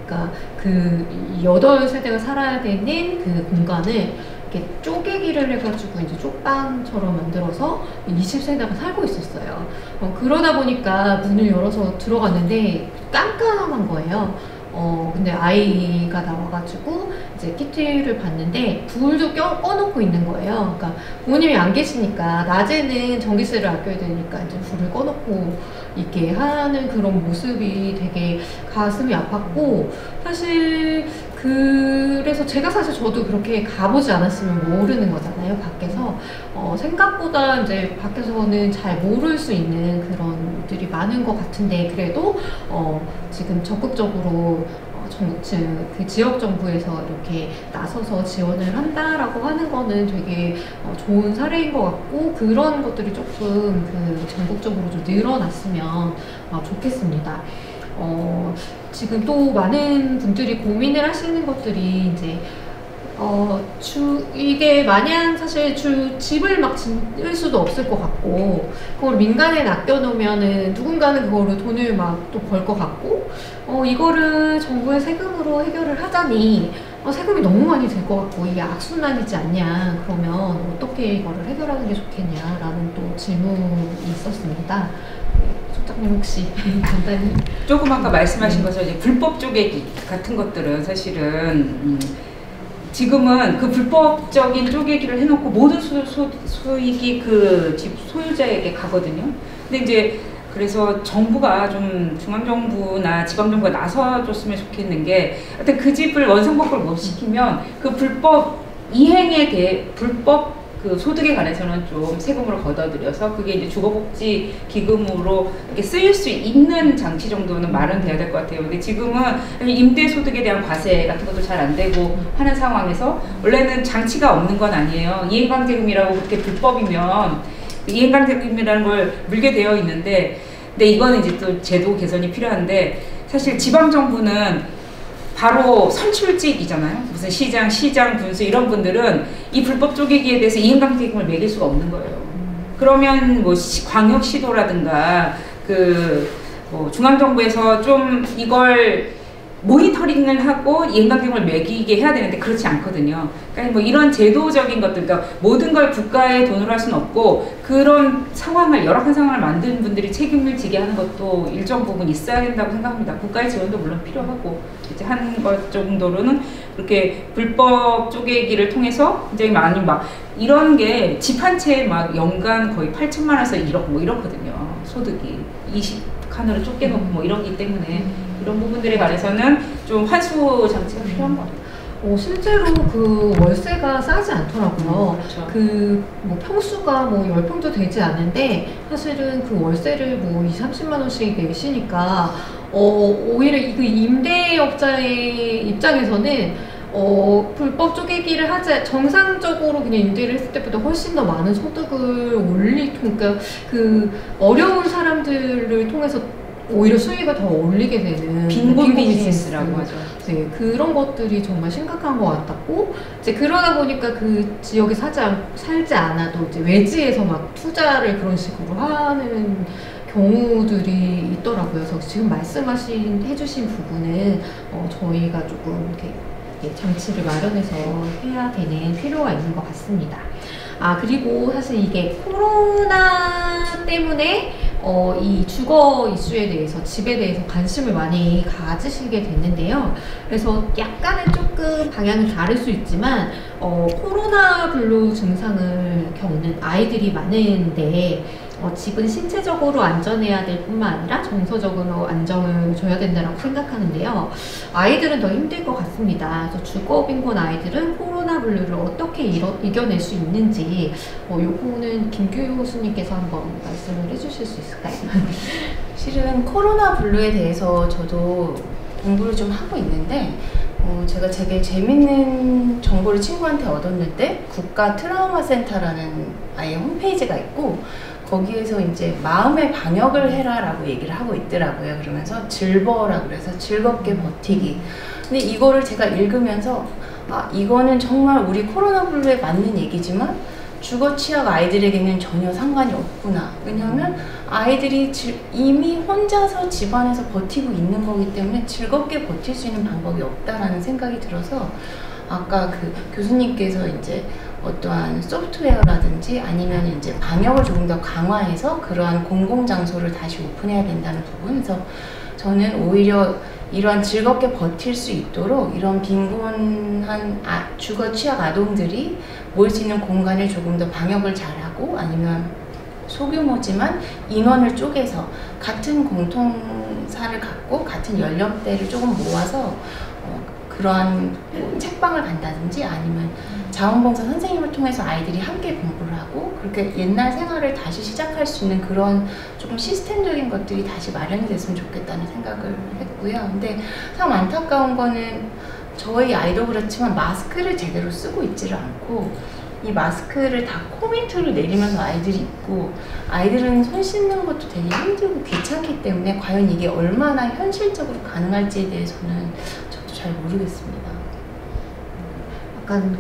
그러니까 그 8세대가 살아야 되는 그 공간을 이렇게 쪼개기를 해가지고 이제 쪽방처럼 만들어서 20세대가 살고 있었어요. 그러다 보니까 문을 열어서 들어갔는데 깜깜한 거예요. 근데 아이가 나와가지고 이제 키트를 봤는데 불도 꺼놓고 있는 거예요. 그러니까 부모님이 안 계시니까 낮에는 전기세를 아껴야 되니까 이제 불을 꺼놓고 있게 하는 그런 모습이 되게 가슴이 아팠고, 사실 그래서 제가 사실 저도 그렇게 가보지 않았으면 모르는 거잖아요, 밖에서. 생각보다 이제 밖에서는 잘 모를 수 있는 그런 들이 많은 것 같은데, 그래도 지금 적극적으로 그 지역 정부에서 이렇게 나서서 지원을 한다라고 하는 거는 되게 좋은 사례인 것 같고, 그런 것들이 조금 그 전국적으로 좀 늘어났으면 좋겠습니다. 지금 또 많은 분들이 고민을 하시는 것들이 이제 이게 마냥 사실 집을 막 짓을 수도 없을 것 같고, 그걸 민간에 맡겨놓으면은 누군가는 그거를 돈을 막 또 벌 것 같고, 이거를 정부의 세금으로 해결을 하자니 세금이 너무 많이 들 것 같고 이게 악순환이지 않냐, 그러면 어떻게 이거를 해결하는 게 좋겠냐라는 또 질문이 있었습니다. 소장님 혹시 간단히 조금 아까 말씀하신 것처럼 이제 불법 쪼개기 같은 것들은 사실은 지금은 그 불법적인 쪼개기를 해놓고 모든 수익이 그 집 소유자에게 가거든요. 근데 이제 그래서 정부가 좀 중앙정부나 지방정부가 나서줬으면 좋겠는 게, 하여튼 그 집을 원상복구를 못 시키면 그 불법 이행에 대해 불법 그 소득에 관해서는 좀 세금으로 걷어들여서 그게 이제 주거복지 기금으로 이렇게 쓰일 수 있는 장치 정도는 마련돼야 될 것 같아요. 근데 지금은 임대소득에 대한 과세 같은 것도 잘 안 되고 하는 상황에서, 원래는 장치가 없는 건 아니에요. 이행강제금이라고 그렇게 불법이면 이행강제금이라는 걸 물게 되어 있는데, 근데 이거는 이제 또 제도 개선이 필요한데, 사실 지방정부는 바로 선출직이잖아요. 무슨 시장, 군수 이런 분들은 이 불법 쪼개기에 대해서 이행강제금을 매길 수가 없는 거예요. 그러면 뭐 광역시도라든가 그 뭐 중앙정부에서 좀 이걸 모니터링을 하고 인간경을 매기게 해야 되는데 그렇지 않거든요. 그러니까 뭐 이런 제도적인 것들, 그러니까 모든 걸 국가의 돈으로 할 수는 없고 그런 상황을 열악한 상황을 만든 분들이 책임을 지게 하는 것도 일정 부분 있어야 된다고 생각합니다. 국가의 지원도 물론 필요하고 이제 한 것 정도로는 그렇게 불법 쪼개기를 통해서 굉장히 많이 막 이런 게 집 한 채에 막 연간 거의 8천만 원에서 1억 뭐 이렇거든요. 소득이 20칸으로 쫓겨놓고 뭐 이러기 때문에 이런 부분들에 관해서는 좀 환수 장치가 필요한 것 같아요. 실제로 그 월세가 싸지 않더라고요. 그렇죠. 그 뭐 평수가 뭐 10평도 되지 않는데 사실은 그 월세를 뭐 20, 30만 원씩 내시니까 오히려 그 임대업자의 입장에서는 불법 쪼개기를 하지 정상적으로 그냥 임대를 했을 때보다 훨씬 더 많은 소득을 그러니까 그 어려운 사람들을 통해서 오히려 수익을 더 올리게 되는 빈곤 비즈니스라고 하죠. 네, 그런 것들이 정말 심각한 것 같았고 이제 그러다 보니까 그 지역에 살지 않아도 이제 외지에서 막 투자를 그런 식으로 하는 경우들이 있더라고요. 그래서 지금 해주신 부분은 저희가 조금 이렇게 장치를 마련해서 해야 되는 필요가 있는 것 같습니다. 그리고 사실 이게 코로나 때문에 이 주거 이슈에 대해서, 집에 대해서 관심을 많이 가지시게 됐는데요. 그래서 약간은 조금 방향이 다를 수 있지만, 코로나 블루 증상을 겪는 아이들이 많은데, 집은 신체적으로 안전해야 될 뿐만 아니라 정서적으로 안정을 줘야 된다고 생각하는데요. 아이들은 더 힘들 것 같습니다. 그래서 주거 빈곤 아이들은 코로나 블루를 어떻게 이겨낼 수 있는지 요거는 김규 교수님께서 한번 말씀을 해주실 수 있을까요? 실은 코로나 블루에 대해서 저도 공부를 좀 하고 있는데 제가 되게 재밌는 정보를 친구한테 얻었는데 국가 트라우마 센터라는 아예 홈페이지가 있고 거기에서 이제 마음의 방역을 해라라고 얘기를 하고 있더라고요. 그러면서 즐버라고 그래서 즐겁게 버티기. 근데 이거를 제가 읽으면서 이거는 정말 우리 코로나 블루에 맞는 얘기지만 주거 취약 아이들에게는 전혀 상관이 없구나. 왜냐하면 아이들이 이미 혼자서 집안에서 버티고 있는 거기 때문에 즐겁게 버틸 수 있는 방법이 없다라는 생각이 들어서 아까 그 교수님께서 이제 어떠한 소프트웨어라든지 아니면 이제 방역을 조금 더 강화해서 그러한 공공장소를 다시 오픈해야 된다는 부분에서 저는 오히려 이러한 즐겁게 버틸 수 있도록 이런 빈곤한 주거 취약 아동들이 모일 수 있는 공간을 조금 더 방역을 잘하고 아니면 소규모지만 인원을 쪼개서 같은 공통사를 갖고 같은 연령대를 조금 모아서 그러한 책방을 간다든지 아니면 자원봉사 선생님을 통해서 아이들이 함께 공부를 하고 그렇게 옛날 생활을 다시 시작할 수 있는 그런 조금 시스템적인 것들이 다시 마련이 됐으면 좋겠다는 생각을 했고요. 근데 참 안타까운 거는 저희 아이도 그렇지만 마스크를 제대로 쓰고 있지를 않고 이 마스크를 다 코 밑으로 내리면서 아이들이 입고 아이들은 손 씻는 것도 되게 힘들고 귀찮기 때문에 과연 이게 얼마나 현실적으로 가능할지에 대해서는 저도 잘 모르겠습니다. 약간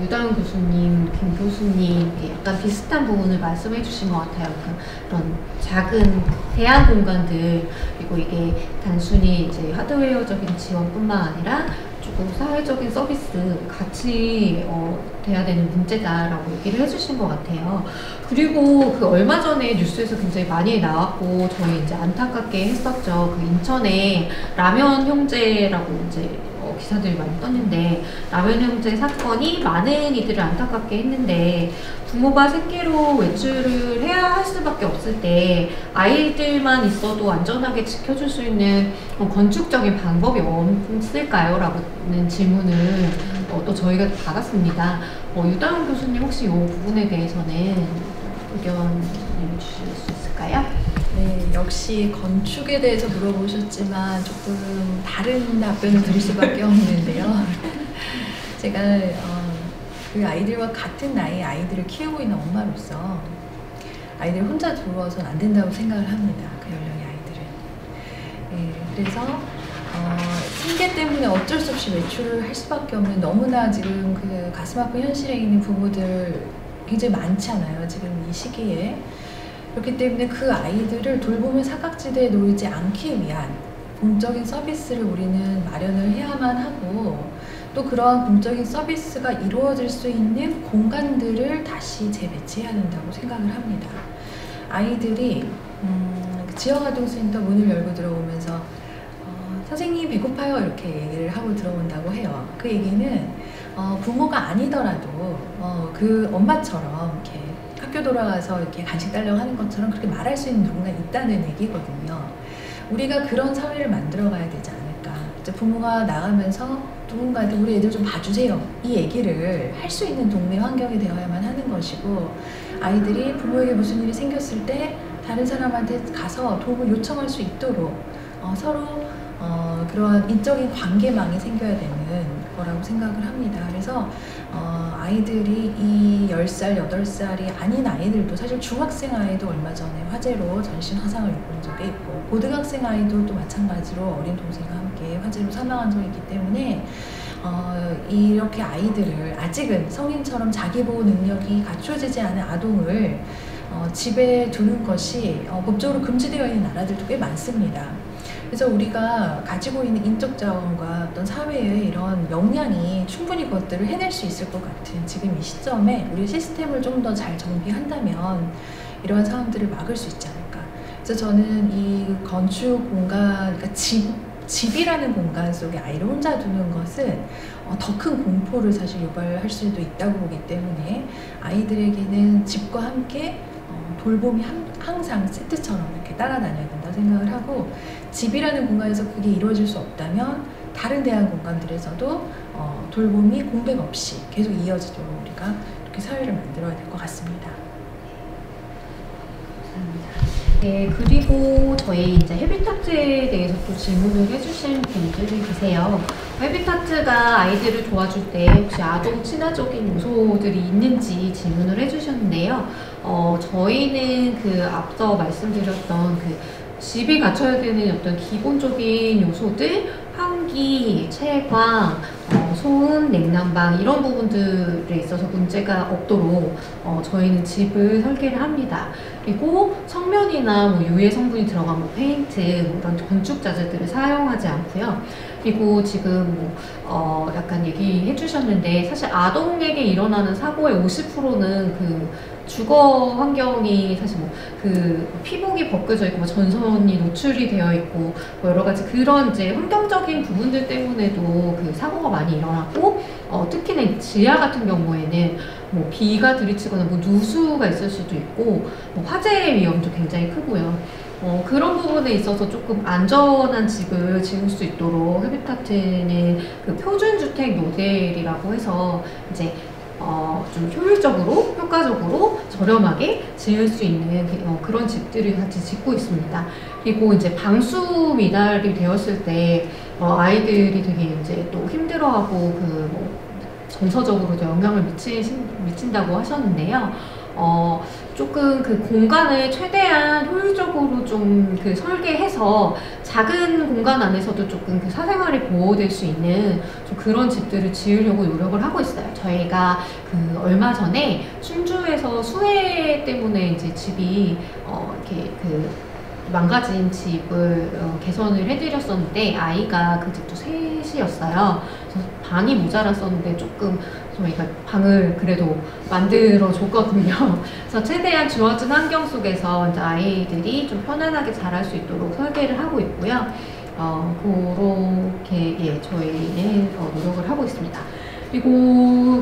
유다영 교수님, 김 교수님 약간 비슷한 부분을 말씀해 주신 것 같아요. 그런 작은 대안 공간들 그리고 이게 단순히 이제 하드웨어적인 지원뿐만 아니라 조금 사회적인 서비스 같이 돼야 되는 문제다라고 얘기를 해주신 것 같아요. 그리고 그 얼마 전에 뉴스에서 굉장히 많이 나왔고 저희 이제 안타깝게 했었죠. 그 인천에 라면 형제라고 이제 기사들이 많이 떴는데 라면 형제 사건이 많은 이들을 안타깝게 했는데 부모가 생계로 외출을 해야 할 수밖에 없을 때 아이들만 있어도 안전하게 지켜줄 수 있는 건축적인 방법이 없을까요? 라는 질문을 또 저희가 받았습니다. 유다영 교수님 혹시 이 부분에 대해서는 의견을 주실 수 있을까요? 네, 역시 건축에 대해서 물어보셨지만 조금 다른 답변을 드릴 수밖에 없는데요. 제가 그 아이들과 같은 나이의 아이들을 키우고 있는 엄마로서 아이들 혼자 두어서는 안 된다고 생각을 합니다. 그 연령의 아이들을. 네, 그래서 생계 때문에 어쩔 수 없이 외출을 할 수밖에 없는 너무나 지금 그 가슴 아픈 현실에 있는 부모들 굉장히 많잖아요. 지금 이 시기에. 그렇기 때문에 그 아이들을 돌보면 사각지대에 놓이지 않기 위한 공적인 서비스를 우리는 마련을 해야만 하고 또 그러한 공적인 서비스가 이루어질 수 있는 공간들을 다시 재배치해야 된다고 생각을 합니다. 아이들이 지역아동센터 문을 열고 들어오면서 선생님 배고파요 이렇게 얘기를 하고 들어온다고 해요. 그 얘기는 부모가 아니더라도 그 엄마처럼 이렇게 학교 돌아가서 이렇게 간식 달라고 하는 것처럼 그렇게 말할 수 있는 누군가 있다는 얘기거든요. 우리가 그런 사회를 만들어 가야 되지 않을까. 이제 부모가 나가면서 누군가한테 우리 애들 좀 봐주세요 이 얘기를 할 수 있는 동네 환경이 되어야만 하는 것이고, 아이들이 부모에게 무슨 일이 생겼을 때 다른 사람한테 가서 도움을 요청할 수 있도록 서로 그러한 인적인 관계망이 생겨야 되는 거라고 생각을 합니다. 그래서 아이들이 이 10살, 8살이 아닌 아이들도 사실 중학생 아이도 얼마 전에 화재로 전신 화상을 입은 적이 있고, 고등학생 아이들도 마찬가지로 어린 동생과 함께 화재로 사망한 적이 있기 때문에 이렇게 아이들을 아직은 성인처럼 자기보호 능력이 갖춰지지 않은 아동을 집에 두는 것이 법적으로 금지되어 있는 나라들도 꽤 많습니다. 그래서 우리가 가지고 있는 인적 자원과 어떤 사회의 이런 역량이 충분히 그것들을 해낼 수 있을 것 같은 지금 이 시점에 우리 시스템을 좀 더 잘 정비한다면 이러한 상황들을 막을 수 있지 않을까. 그래서 저는 이 건축 공간, 그러니까 집이라는 공간 속에 아이를 혼자 두는 것은 더 큰 공포를 사실 유발할 수도 있다고 보기 때문에 아이들에게는 집과 함께 돌봄이 항상 세트처럼 이렇게 따라다녀야 된다고 생각을 하고, 집이라는 공간에서 그게 이루어질 수 없다면 다른 대안 공간들에서도 돌봄이 공백 없이 계속 이어지도록 우리가 이렇게 사회를 만들어야 될 것 같습니다. 네, 그리고 저희 이제 헤비타트에 대해서 또 질문을 해주신 분들이 계세요. 헤비타트가 아이들을 도와줄 때 혹시 아동 친화적인 요소들이 있는지 질문을 해주셨는데요. 저희는 그 앞서 말씀드렸던 그 집이 갖춰야 되는 어떤 기본적인 요소들, 환기, 채광, 소음, 냉난방 이런 부분들에 있어서 문제가 없도록 저희는 집을 설계를 합니다. 그리고 성면이나 뭐 유해 성분이 들어간 뭐 페인트, 뭐 이런 건축 자재들을 사용하지 않고요. 그리고 지금 약간 얘기해 주셨는데 사실 아동에게 일어나는 사고의 50%는 그 주거 환경이 사실 뭐 그 피복이 벗겨져 있고 뭐 전선이 노출이 되어 있고 뭐 여러 가지 그런 이제 환경적인 부분들 때문에도 그 사고가 많이 일어나고 특히나 지하 같은 경우에는 뭐 비가 들이치거나 뭐 누수가 있을 수도 있고 뭐 화재 위험도 굉장히 크고요. 그런 부분에 있어서 조금 안전한 집을 지을 수 있도록 헤비타트는 그 표준주택 모델이라고 해서 이제 좀 효율적으로, 효과적으로, 저렴하게 지을 수 있는 그런 집들을 같이 짓고 있습니다. 그리고 이제 방수 미달이 되었을 때 아이들이 되게 이제 또 힘들어하고 그 뭐 정서적으로도 영향을 미친다고 하셨는데요. 조금 그 공간을 최대한 효율적으로 좀 그 설계해서 작은 공간 안에서도 조금 그 사생활이 보호될 수 있는 좀 그런 집들을 지으려고 노력을 하고 있어요. 저희가 그 얼마 전에 충주에서 수해 때문에 이제 집이 이렇게 그 망가진 집을 개선을 해드렸었는데 아이가 그 집도 셋이었어요. 그래서 방이 모자랐었는데 조금 저희가 방을 그래도 만들어 줬거든요. 그래서 최대한 주어진 환경 속에서 이제 아이들이 좀 편안하게 자랄 수 있도록 설계를 하고 있고요. 그렇게 예, 저희는 노력을 하고 있습니다. 그리고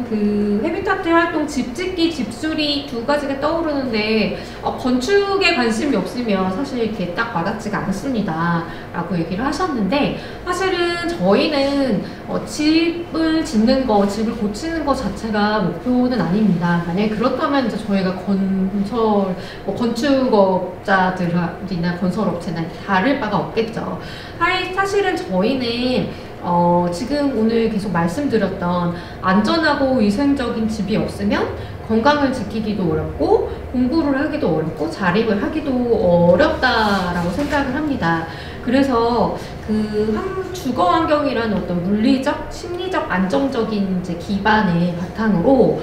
그 헤비타트 활동 집짓기, 집수리 두 가지가 떠오르는데 건축에 관심이 없으면 사실 이렇게 딱 와닿지가 않습니다 라고 얘기를 하셨는데, 사실은 저희는 집을 짓는 거, 집을 고치는 거 자체가 목표는 아닙니다. 만약에 그렇다면 이제 저희가 건축업자들이나 건설업체나 다를 바가 없겠죠. 사실은 저희는 지금 오늘 계속 말씀드렸던 안전하고 위생적인 집이 없으면 건강을 지키기도 어렵고 공부를 하기도 어렵고 자립을 하기도 어렵다라고 생각을 합니다. 그래서 그 주거 환경이라는 어떤 물리적, 심리적, 안정적인 이제 기반을 바탕으로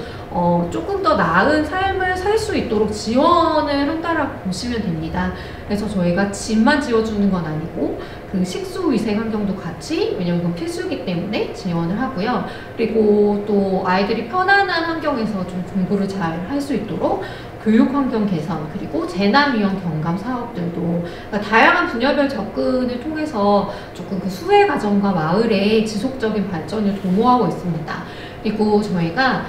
조금 더 나은 삶을 살 수 있도록 지원을 한다라고 보시면 됩니다. 그래서 저희가 집만 지어주는 건 아니고 그 식수 위생 환경도 같이, 왜냐면 그건 필수이기 때문에 지원을 하고요. 그리고 또 아이들이 편안한 환경에서 좀 공부를 잘 할 수 있도록 교육 환경 개선, 그리고 재난 위험 경감 사업들도, 그러니까 다양한 분야별 접근을 통해서 조금 그 수혜 가정과 마을의 지속적인 발전을 도모하고 있습니다. 그리고 저희가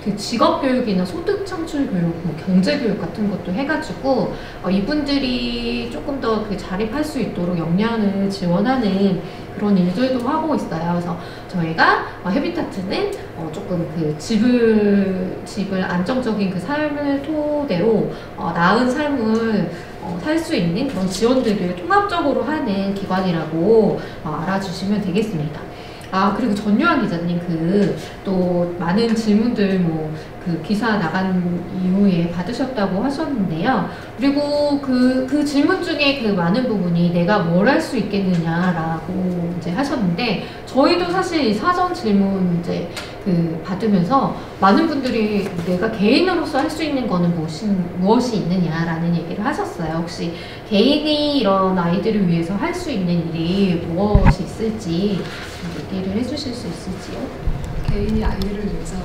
그 직업 교육이나 소득 창출 교육, 뭐 경제 교육 같은 것도 해가지고 이분들이 조금 더 그 자립할 수 있도록 역량을 지원하는 그런 일들도 하고 있어요. 그래서 저희가 헤비타트는 조금 그 집을 안정적인 그 삶을 토대로 나은 삶을 살 수 있는 그런 지원들을 통합적으로 하는 기관이라고 알아주시면 되겠습니다. 그리고 전유한 기자님, 또 많은 질문들 그 기사 나간 이후에 받으셨다고 하셨는데요. 그리고 그 질문 중에 그 많은 부분이 내가 뭘 할 수 있겠느냐라고 이제 하셨는데, 저희도 사실 사전 질문 이제 받으면서 많은 분들이 내가 개인으로서 할 수 있는 거는 무엇이 있느냐라는 얘기를 하셨어요. 혹시 개인이 이런 아이들을 위해서 할 수 있는 일이 무엇이 있을지 얘기를 해주실 수 있을지요? 개인이 아이들을 위해서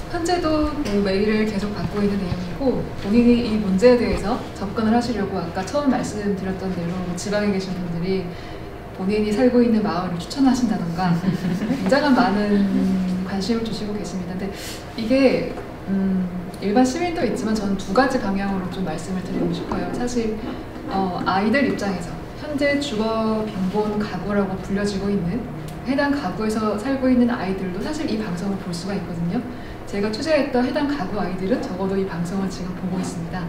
현재도 메일을 계속 받고 있는 내용이고, 본인이 이 문제에 대해서 접근을 하시려고 아까 처음 말씀드렸던 대로 지방에 계신 분들이 본인이 살고 있는 마을을 추천하신다던가 굉장한 많은 관심을 주시고 계십니다. 근데 이게 일반 시민도 있지만 저는 두 가지 방향으로 좀 말씀을 드리고 싶어요. 사실 아이들 입장에서 현재 주거 빈곤 가구라고 불려지고 있는 해당 가구에서 살고 있는 아이들도 사실 이 방송을 볼 수가 있거든요. 제가 취재했던 해당 가구 아이들은 적어도 이 방송을 지금 보고 있습니다.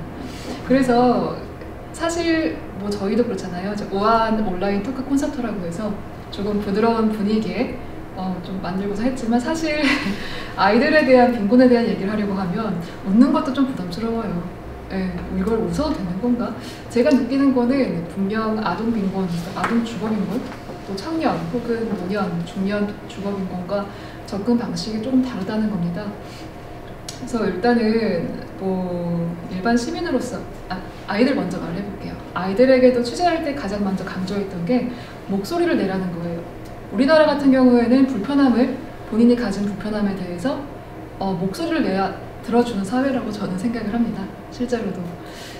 그래서 사실 저희도 그렇잖아요. 우아한 온라인 토크 콘서트라고 해서 조금 부드러운 분위기에 좀 만들고서 했지만, 사실 아이들에 대한 빈곤에 대한 얘기를 하려고 하면 웃는 것도 좀 부담스러워요. 네, 이걸 웃어도 되는 건가? 제가 느끼는 거는 분명 아동 빈곤, 아동 주거 빈곤, 또 청년 혹은 노년, 중년 주거 빈곤과 접근 방식이 조금 다르다는 겁니다. 그래서 일단은 일반 시민으로서 아이들 먼저 말해볼게요. 아이들에게도 취재할 때 가장 먼저 강조했던 게 목소리를 내라는 거예요. 우리나라 같은 경우에는 본인이 가진 불편함에 대해서 목소리를 들어주는 사회라고 저는 생각을 합니다. 실제로도.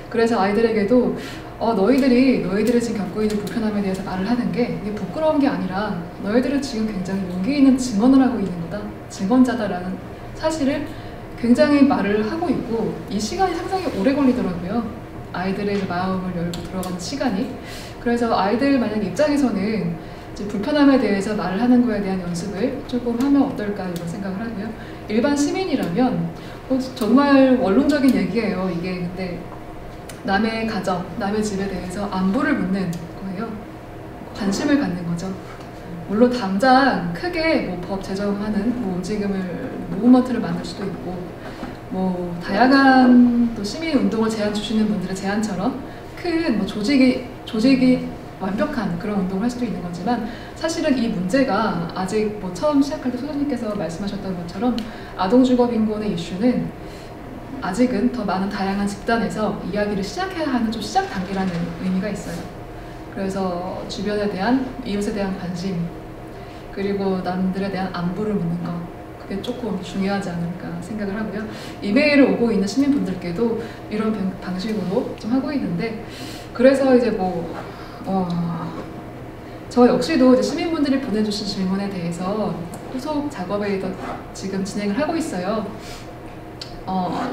그래서 아이들에게도 너희들이 지금 겪고 있는 불편함에 대해서 말을 하는 게 이게 부끄러운 게 아니라 너희들은 지금 굉장히 용기 있는 증언을 하고 있는 거다. 증언자다라는 사실을 굉장히 말을 하고 있고, 이 시간이 상당히 오래 걸리더라고요. 아이들의 마음을 열고 들어가는 시간이. 그래서 아이들 만약 입장에서는 이제 불편함에 대해서 말을 하는 거에 대한 연습을 조금 하면 어떨까 이런 생각을 하고요. 일반 시민이라면 정말 원론적인 얘기예요. 이게 근데 남의 가정, 남의 집에 대해서 안부를 묻는 거예요. 관심을 갖는 거죠. 물론 당장 크게 법 제정하는 움직임을 무브먼트를 만들 수도 있고, 다양한 또 시민 운동을 제안 주시는 분들의 제안처럼 큰 조직이 완벽한 그런 운동을 할 수도 있는 거지만, 사실은 이 문제가 아직 처음 시작할 때 소장님께서 말씀하셨던 것처럼 아동 주거 빈곤의 이슈는 아직은 더 많은 다양한 집단에서 이야기를 시작해야 하는 좀 시작 단계라는 의미가 있어요. 그래서 주변에 대한, 이웃에 대한 관심, 그리고 남들에 대한 안부를 묻는 것, 그게 조금 중요하지 않을까 생각을 하고요. 이메일을 오고 있는 시민분들께도 이런 방식으로 좀 하고 있는데, 그래서 이제 저 역시도 이제 시민분들이 보내주신 질문에 대해서 후속 작업에 지금 진행을 하고 있어요.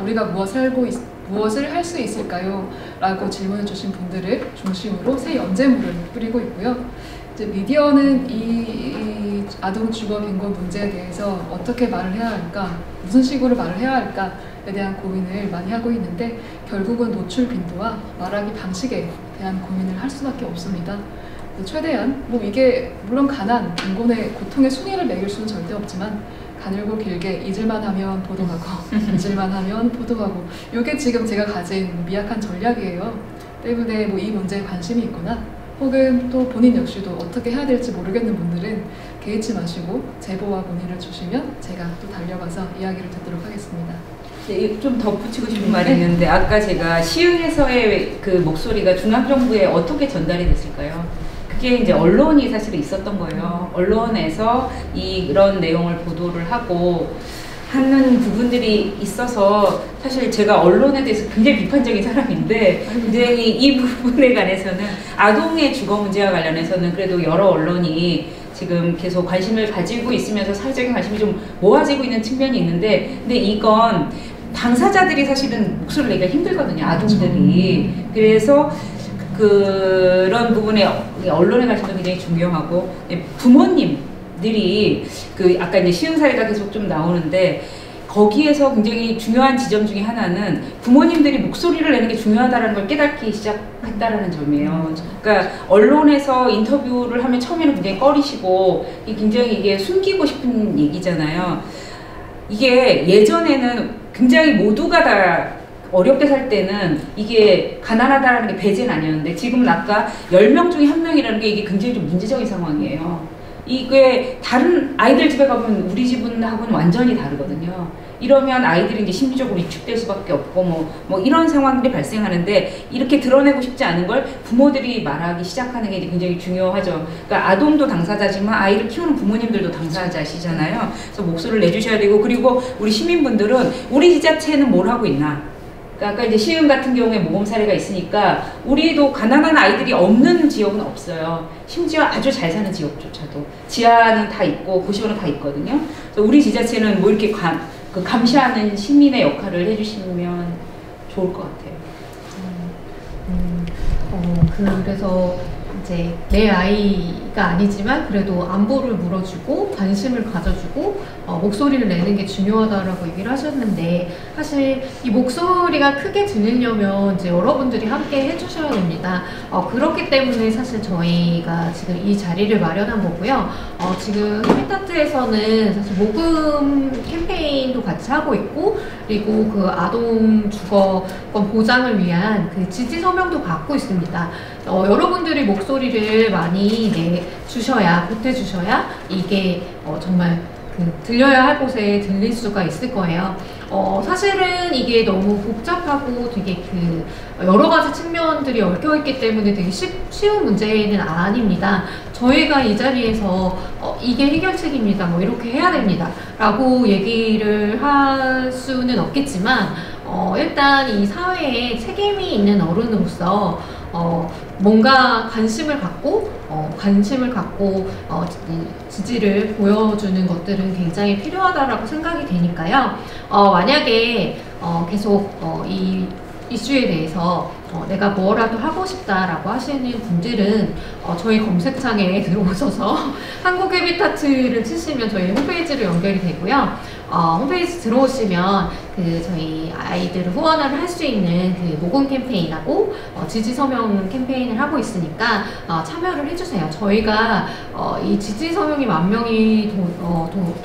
우리가 무엇을 할 수 있을까요? 라고 질문을 주신 분들을 중심으로 새 연재물을 뿌리고 있고요. 이제 미디어는 이 아동 주거 빈곤 문제에 대해서 어떻게 말을 해야 할까, 무슨 식으로 말을 해야 할까에 대한 고민을 많이 하고 있는데, 결국은 노출 빈도와 말하기 방식에 대한 고민을 할 수밖에 없습니다. 최대한 이게 물론 가난, 빈곤의 고통의 순위를 매길 수는 절대 없지만, 가늘고 길게 잊을만 하면 보도하고 잊을만 하면 보도하고, 이게 지금 제가 가진 미약한 전략이에요. 때문에 이 문제에 관심이 있거나 혹은 또 본인 역시도 어떻게 해야 될지 모르겠는 분들은 개의치 마시고 제보와 문의를 주시면 제가 또 달려가서 이야기를 듣도록 하겠습니다. 네, 좀 덧붙이고 싶은 말이 있는데 아까 제가 시흥에서의 그 목소리가 중앙정부에 어떻게 전달이 됐을까요? 그게 이제 언론이 사실은 있었던 거예요. 언론에서 이런 내용을 보도를 하고 하는 부분들이 있어서 사실 제가 언론에 대해서 굉장히 비판적인 사람인데 굉장히 이 부분에 관해서는 아동의 주거 문제와 관련해서는 그래도 여러 언론이 지금 계속 관심을 가지고 있으면서 사회적인 관심이 좀 모아지고 있는 측면이 있는데 근데 이건 당사자들이 사실은 목소리를 내기가 힘들거든요. 아동들이. 그래서 그런 부분에 언론의 관심도 굉장히 중요하고 부모님들이 그 아까 이제 시흥 사례가 계속 좀 나오는데 거기에서 굉장히 중요한 지점 중에 하나는 부모님들이 목소리를 내는 게 중요하다는 걸 깨닫기 시작했다라는 점이에요. 그러니까 언론에서 인터뷰를 하면 처음에는 굉장히 꺼리시고 굉장히 이게 숨기고 싶은 얘기잖아요. 이게 예전에는 굉장히 모두가 다 어렵게 살 때는 이게 가난하다라는 게 배제는 아니었는데 지금은 아까 10명 중에 1명이라는 게 이게 굉장히 좀 문제적인 상황이에요. 이게 다른 아이들 집에 가보면 우리 집은하고는 완전히 다르거든요. 이러면 아이들이 이제 심리적으로 위축될 수밖에 없고 뭐 이런 상황들이 발생하는데 이렇게 드러내고 싶지 않은 걸 부모들이 말하기 시작하는 게 이제 굉장히 중요하죠. 그러니까 아동도 당사자지만 아이를 키우는 부모님들도 당사자시잖아요. 그래서 목소리를 내주셔야 되고 그리고 우리 시민분들은 우리 지자체는 뭘 하고 있나? 그러니까 아까 이제 시흥 같은 경우에 모범 사례가 있으니까 우리도 가난한 아이들이 없는 지역은 없어요. 심지어 아주 잘 사는 지역조차도 지하는 다 있고 고시원은 다 있거든요. 그래서 우리 지자체는 뭐 이렇게 감시하는 시민의 역할을 해주시면 좋을 것 같아요. 그래서 이제 내 아이가 아니지만 그래도 안부를 물어주고 관심을 가져주고 목소리를 내는 게 중요하다라고 얘기를 하셨는데 사실 이 목소리가 크게 들리려면 이제 여러분들이 함께 해주셔야 됩니다. 그렇기 때문에 사실 저희가 지금 이 자리를 마련한 거고요. 지금 해비타트에서는 사실 모금 캠페인도 같이 하고 있고 그리고 그 아동 주거권 보장을 위한 그 지지 서명도 받고 있습니다. 여러분들이 목소리를 많이 내주셔야, 보태주셔야 이게 정말 그 들려야 할 곳에 들릴 수가 있을 거예요. 사실은 이게 너무 복잡하고 되게 그 여러 가지 측면들이 얽혀있기 때문에 되게 쉬운 문제는 아닙니다. 저희가 이 자리에서 이게 해결책입니다. 뭐 이렇게 해야 됩니다. 라고 얘기를 할 수는 없겠지만 일단 이 사회에 책임이 있는 어른으로서 뭔가 관심을 갖고 지지를 보여주는 것들은 굉장히 필요하다라고 생각이 되니까요. 만약에 계속 이 이슈에 대해서 내가 뭐라도 하고 싶다라고 하시는 분들은 저희 검색창에 들어오셔서 한국 해비타트를 치시면 저희 홈페이지로 연결이 되고요. 홈페이지 들어오시면 그 저희 아이들을 후원을 할 수 있는 그 모금 캠페인하고 지지 서명 캠페인을 하고 있으니까 참여를 해주세요. 저희가 이 지지 서명이 10,000명이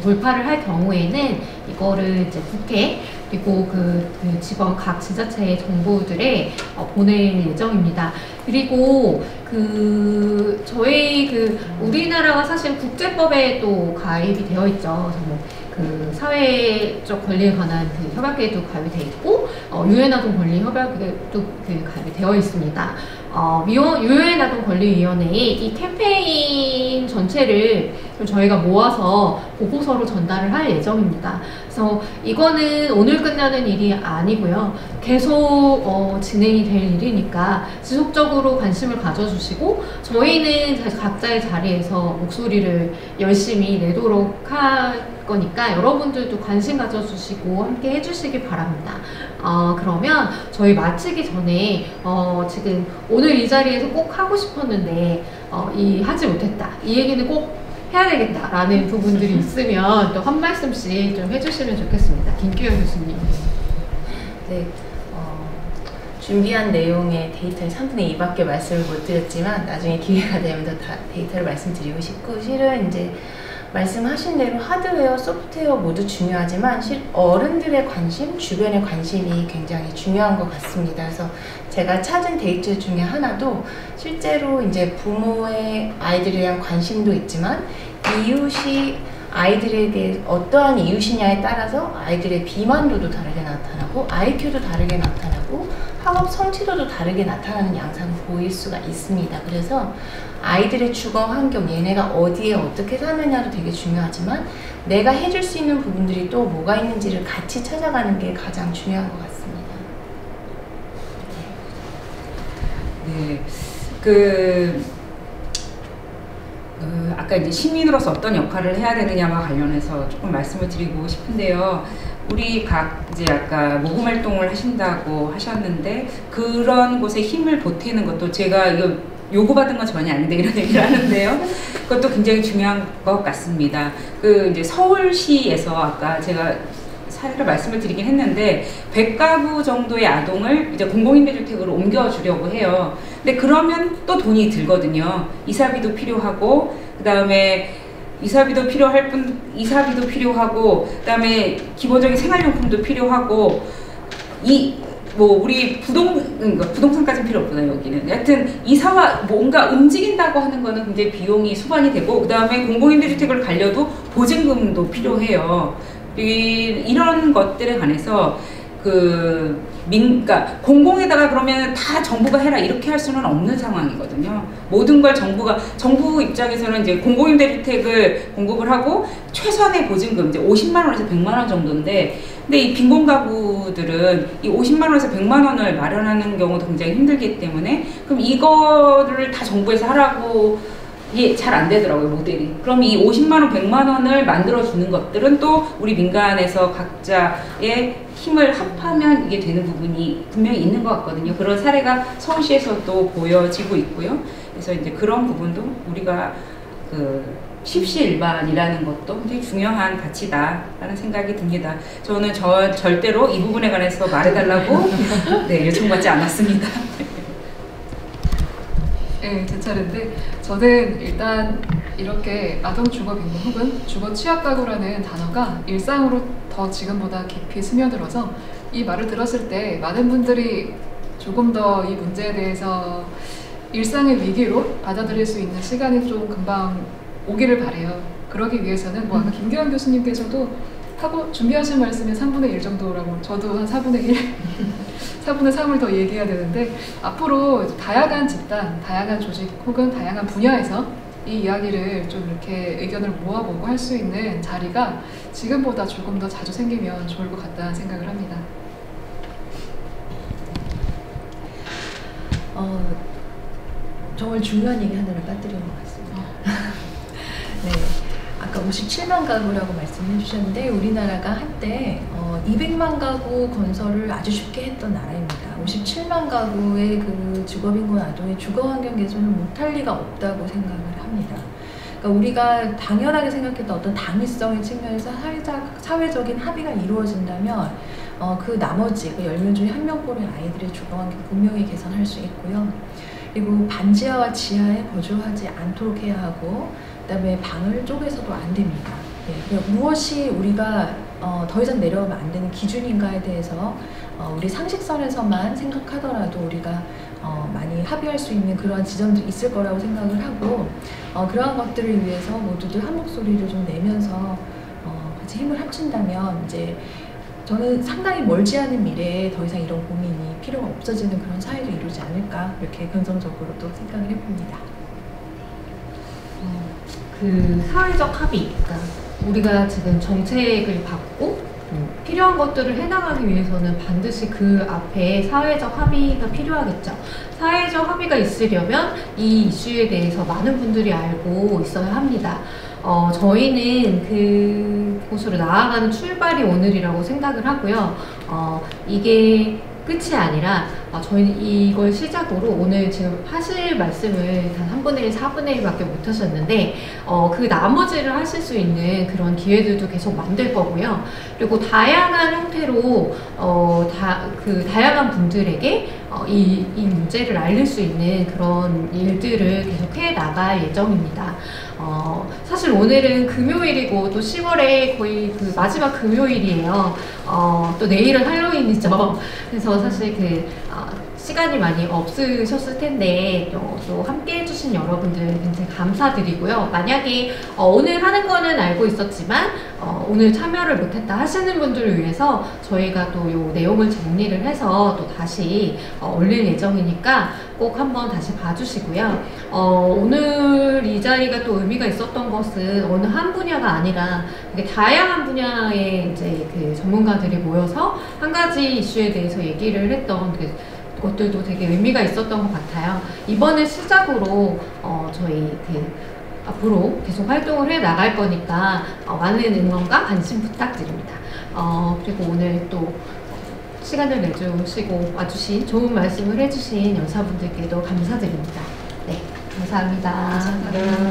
돌파를 할 경우에는 이거를 이제 국회 그리고 그 지방 각 지자체의 정보들에 보낼 예정입니다. 그리고 저희 우리나라가 사실 국제법에 또 가입이 되어 있죠. 그래서 그 사회적 권리에 관한 그 협약에도 가입이 되어 있고 유엔 아동 권리 협약에도 가입이 되어 있습니다. 유엔 아동 권리위원회에 이 캠페인 전체를 좀 저희가 모아서 보고서로 전달을 할 예정입니다. 그래서 이거는 오늘 끝나는 일이 아니고요. 계속 진행이 될 일이니까 지속적으로 관심을 가져주시고 저희는 각자의 자리에서 목소리를 열심히 내도록 할 거니까 여러분들도 관심 가져주시고 함께 해주시기 바랍니다. 그러면 저희 마치기 전에 지금 오늘 이 자리에서 꼭 하고 싶었는데 하지 못했다. 이 얘기는 꼭 해야 되겠다라는 부분들이 있으면 또 한 말씀씩 좀 해주시면 좋겠습니다. 김규현 교수님. 네, 준비한 내용의 데이터의 3분의 2밖에 말씀을 못 드렸지만 나중에 기회가 되면 더 데이터를 말씀드리고 싶고 실은 이제 말씀하신 대로 하드웨어, 소프트웨어 모두 중요하지만 어른들의 관심, 주변의 관심이 굉장히 중요한 것 같습니다. 그래서 제가 찾은 데이트 중에 하나도 실제로 이제 부모의 아이들에 대한 관심도 있지만 이웃이 아이들에게 어떠한 이웃이냐에 따라서 아이들의 비만도도 다르게 나타나고 IQ도 다르게 나타나고 학업 성취도도 다르게 나타나는 양상을 보일 수가 있습니다. 그래서 아이들의 주거 환경, 얘네가 어디에 어떻게 사느냐도 되게 중요하지만 내가 해줄 수 있는 부분들이 또 뭐가 있는지를 같이 찾아가는 게 가장 중요한 것 같습니다. 네, 아까 이제 시민으로서 어떤 역할을 해야 되느냐와 관련해서 조금 말씀을 드리고 싶은데요. 우리 각 이제 아까 모금 활동을 하신다고 하셨는데 그런 곳에 힘을 보태는 것도 제가 이거 요구받은 건 전혀 아닌데 이런 얘기를 하는데요. 그것도 굉장히 중요한 것 같습니다. 그 이제 서울시에서 아까 제가 사례를 말씀을 드리긴 했는데 100가구 정도의 아동을 이제 공공임대주택으로 옮겨주려고 해요. 근데 그러면 또 돈이 들거든요. 이사비도 필요하고 그 다음에 이사비도 필요하고 그 다음에 기본적인 생활용품도 필요하고 우리 부동산까지는 필요 없구나 여기는. 여하튼 이사와 뭔가 움직인다고 하는 거는 굉장히 비용이 수반이 되고 그 다음에 공공임대주택을 가려도 보증금도 필요해요. 이런 것들에 관해서 그러니까 공공에다가 그러면 다 정부가 해라 이렇게 할 수는 없는 상황이거든요. 모든 걸 정부 입장에서는 이제 공공임대주택을 공급을 하고 최소한의 보증금 이제 50만 원에서 100만 원 정도인데, 근데 이 빈곤 가구들은 이 50만 원에서 100만 원을 마련하는 경우도 굉장히 힘들기 때문에 그럼 이거를 다 정부에서 하라고 잘 안 되더라고요, 모델이. 그럼 이 50만 원, 100만 원을 만들어주는 것들은 또 우리 민간에서 각자의 힘을 합하면 이게 되는 부분이 분명히 있는 것 같거든요. 그런 사례가 서울시에서도 보여지고 있고요. 그래서 이제 그런 부분도 우리가 십시일반이라는 것도 굉장히 중요한 가치다라는 생각이 듭니다. 저는 절대로 이 부분에 관해서 말해달라고 요청받지 않았습니다. 네, 제 차례인데 저는 일단 이렇게 아동 주거 빈곤 혹은 주거 취약 가구라는 단어가 일상으로 더 지금보다 깊이 스며들어서 이 말을 들었을 때 많은 분들이 조금 더 이 문제에 대해서 일상의 위기로 받아들일 수 있는 시간이 좀 금방 오기를 바래요. 그러기 위해서는 아까 김규환 교수님께서도 하고 준비하신 말씀이 3분의 1 정도라고, 저도 한 4분의 1, 4분의 3을 더 얘기해야 되는데 앞으로 다양한 집단, 다양한 조직 혹은 다양한 분야에서 이 이야기를 좀 이렇게 의견을 모아보고 할 수 있는 자리가 지금보다 조금 더 자주 생기면 좋을 것 같다는 생각을 합니다. 정말 중요한 얘기 하나를 빠뜨린 것 같습니다. 네, 아까 57만 가구라고 말씀해 주셨는데 우리나라가 한때 200만 가구 건설을 아주 쉽게 했던 나라입니다. 57만 가구의 그 주거빈곤 아동의 주거환경 개선을 못할 리가 없다고 생각을 합니다. 그러니까 우리가 당연하게 생각했던 어떤 당위성의 측면에서 사회적인 합의가 이루어진다면 그 나머지 그 10명 중에 1명꼴의 아이들의 주거환경 분명히 개선할 수 있고요. 그리고 반지하와 지하에 거주하지 않도록 해야 하고 그다음에 방을 쪼개서도 안 됩니다. 그러니까 무엇이 우리가 더 이상 내려오면 안 되는 기준인가에 대해서 우리 상식선에서만 생각하더라도 우리가 많이 합의할 수 있는 그러한 지점들이 있을 거라고 생각을 하고 그러한 것들을 위해서 모두들 한 목소리를 좀 내면서 같이 힘을 합친다면 이제 저는 상당히 멀지 않은 미래에 더 이상 이런 고민이 필요가 없어지는 그런 사회도 이루지 않을까 이렇게 긍정적으로 또 생각을 해봅니다. 그 사회적 합의, 그러니까 우리가 지금 정책을 받고 필요한 것들을 해나가기 위해서는 반드시 그 앞에 사회적 합의가 필요하겠죠. 사회적 합의가 있으려면 이 이슈에 대해서 많은 분들이 알고 있어야 합니다. 저희는 그곳으로 나아가는 출발이 오늘이라고 생각을 하고요. 이게 끝이 아니라 저희는 이걸 시작으로 오늘 지금 하실 말씀을 단 3분의 1, 4분의 1밖에 못 하셨는데 그 나머지를 하실 수 있는 그런 기회들도 계속 만들 거고요. 그리고 다양한 형태로 다양한 분들에게 이 문제를 알릴 수 있는 그런 일들을 계속 해 나갈 예정입니다. 사실 오늘은 금요일이고 또 10월에 거의 그 마지막 금요일이에요. 또 내일은 할로윈이죠. 그래서 사실 시간이 많이 없으셨을 텐데 또 함께 해주신 여러분들 굉장히 감사드리고요. 만약에 오늘 하는 거는 알고 있었지만 오늘 참여를 못했다 하시는 분들을 위해서 저희가 또 이 내용을 정리를 해서 또 다시 올릴 예정이니까 꼭 한번 다시 봐주시고요. 오늘 이 자리가 또 의미가 있었던 것은 어느 한 분야가 아니라 되게 다양한 분야의 이제 그 전문가들이 모여서 한 가지 이슈에 대해서 얘기를 했던 것들도 되게 의미가 있었던 것 같아요. 이번에 시작으로 저희 앞으로 계속 활동을 해 나갈 거니까 많은 응원과 관심 부탁드립니다. 그리고 오늘 또 시간을 내주시고 와주신 좋은 말씀을 해주신 여사분들께도 감사드립니다. 네, 감사합니다. 감사합니다.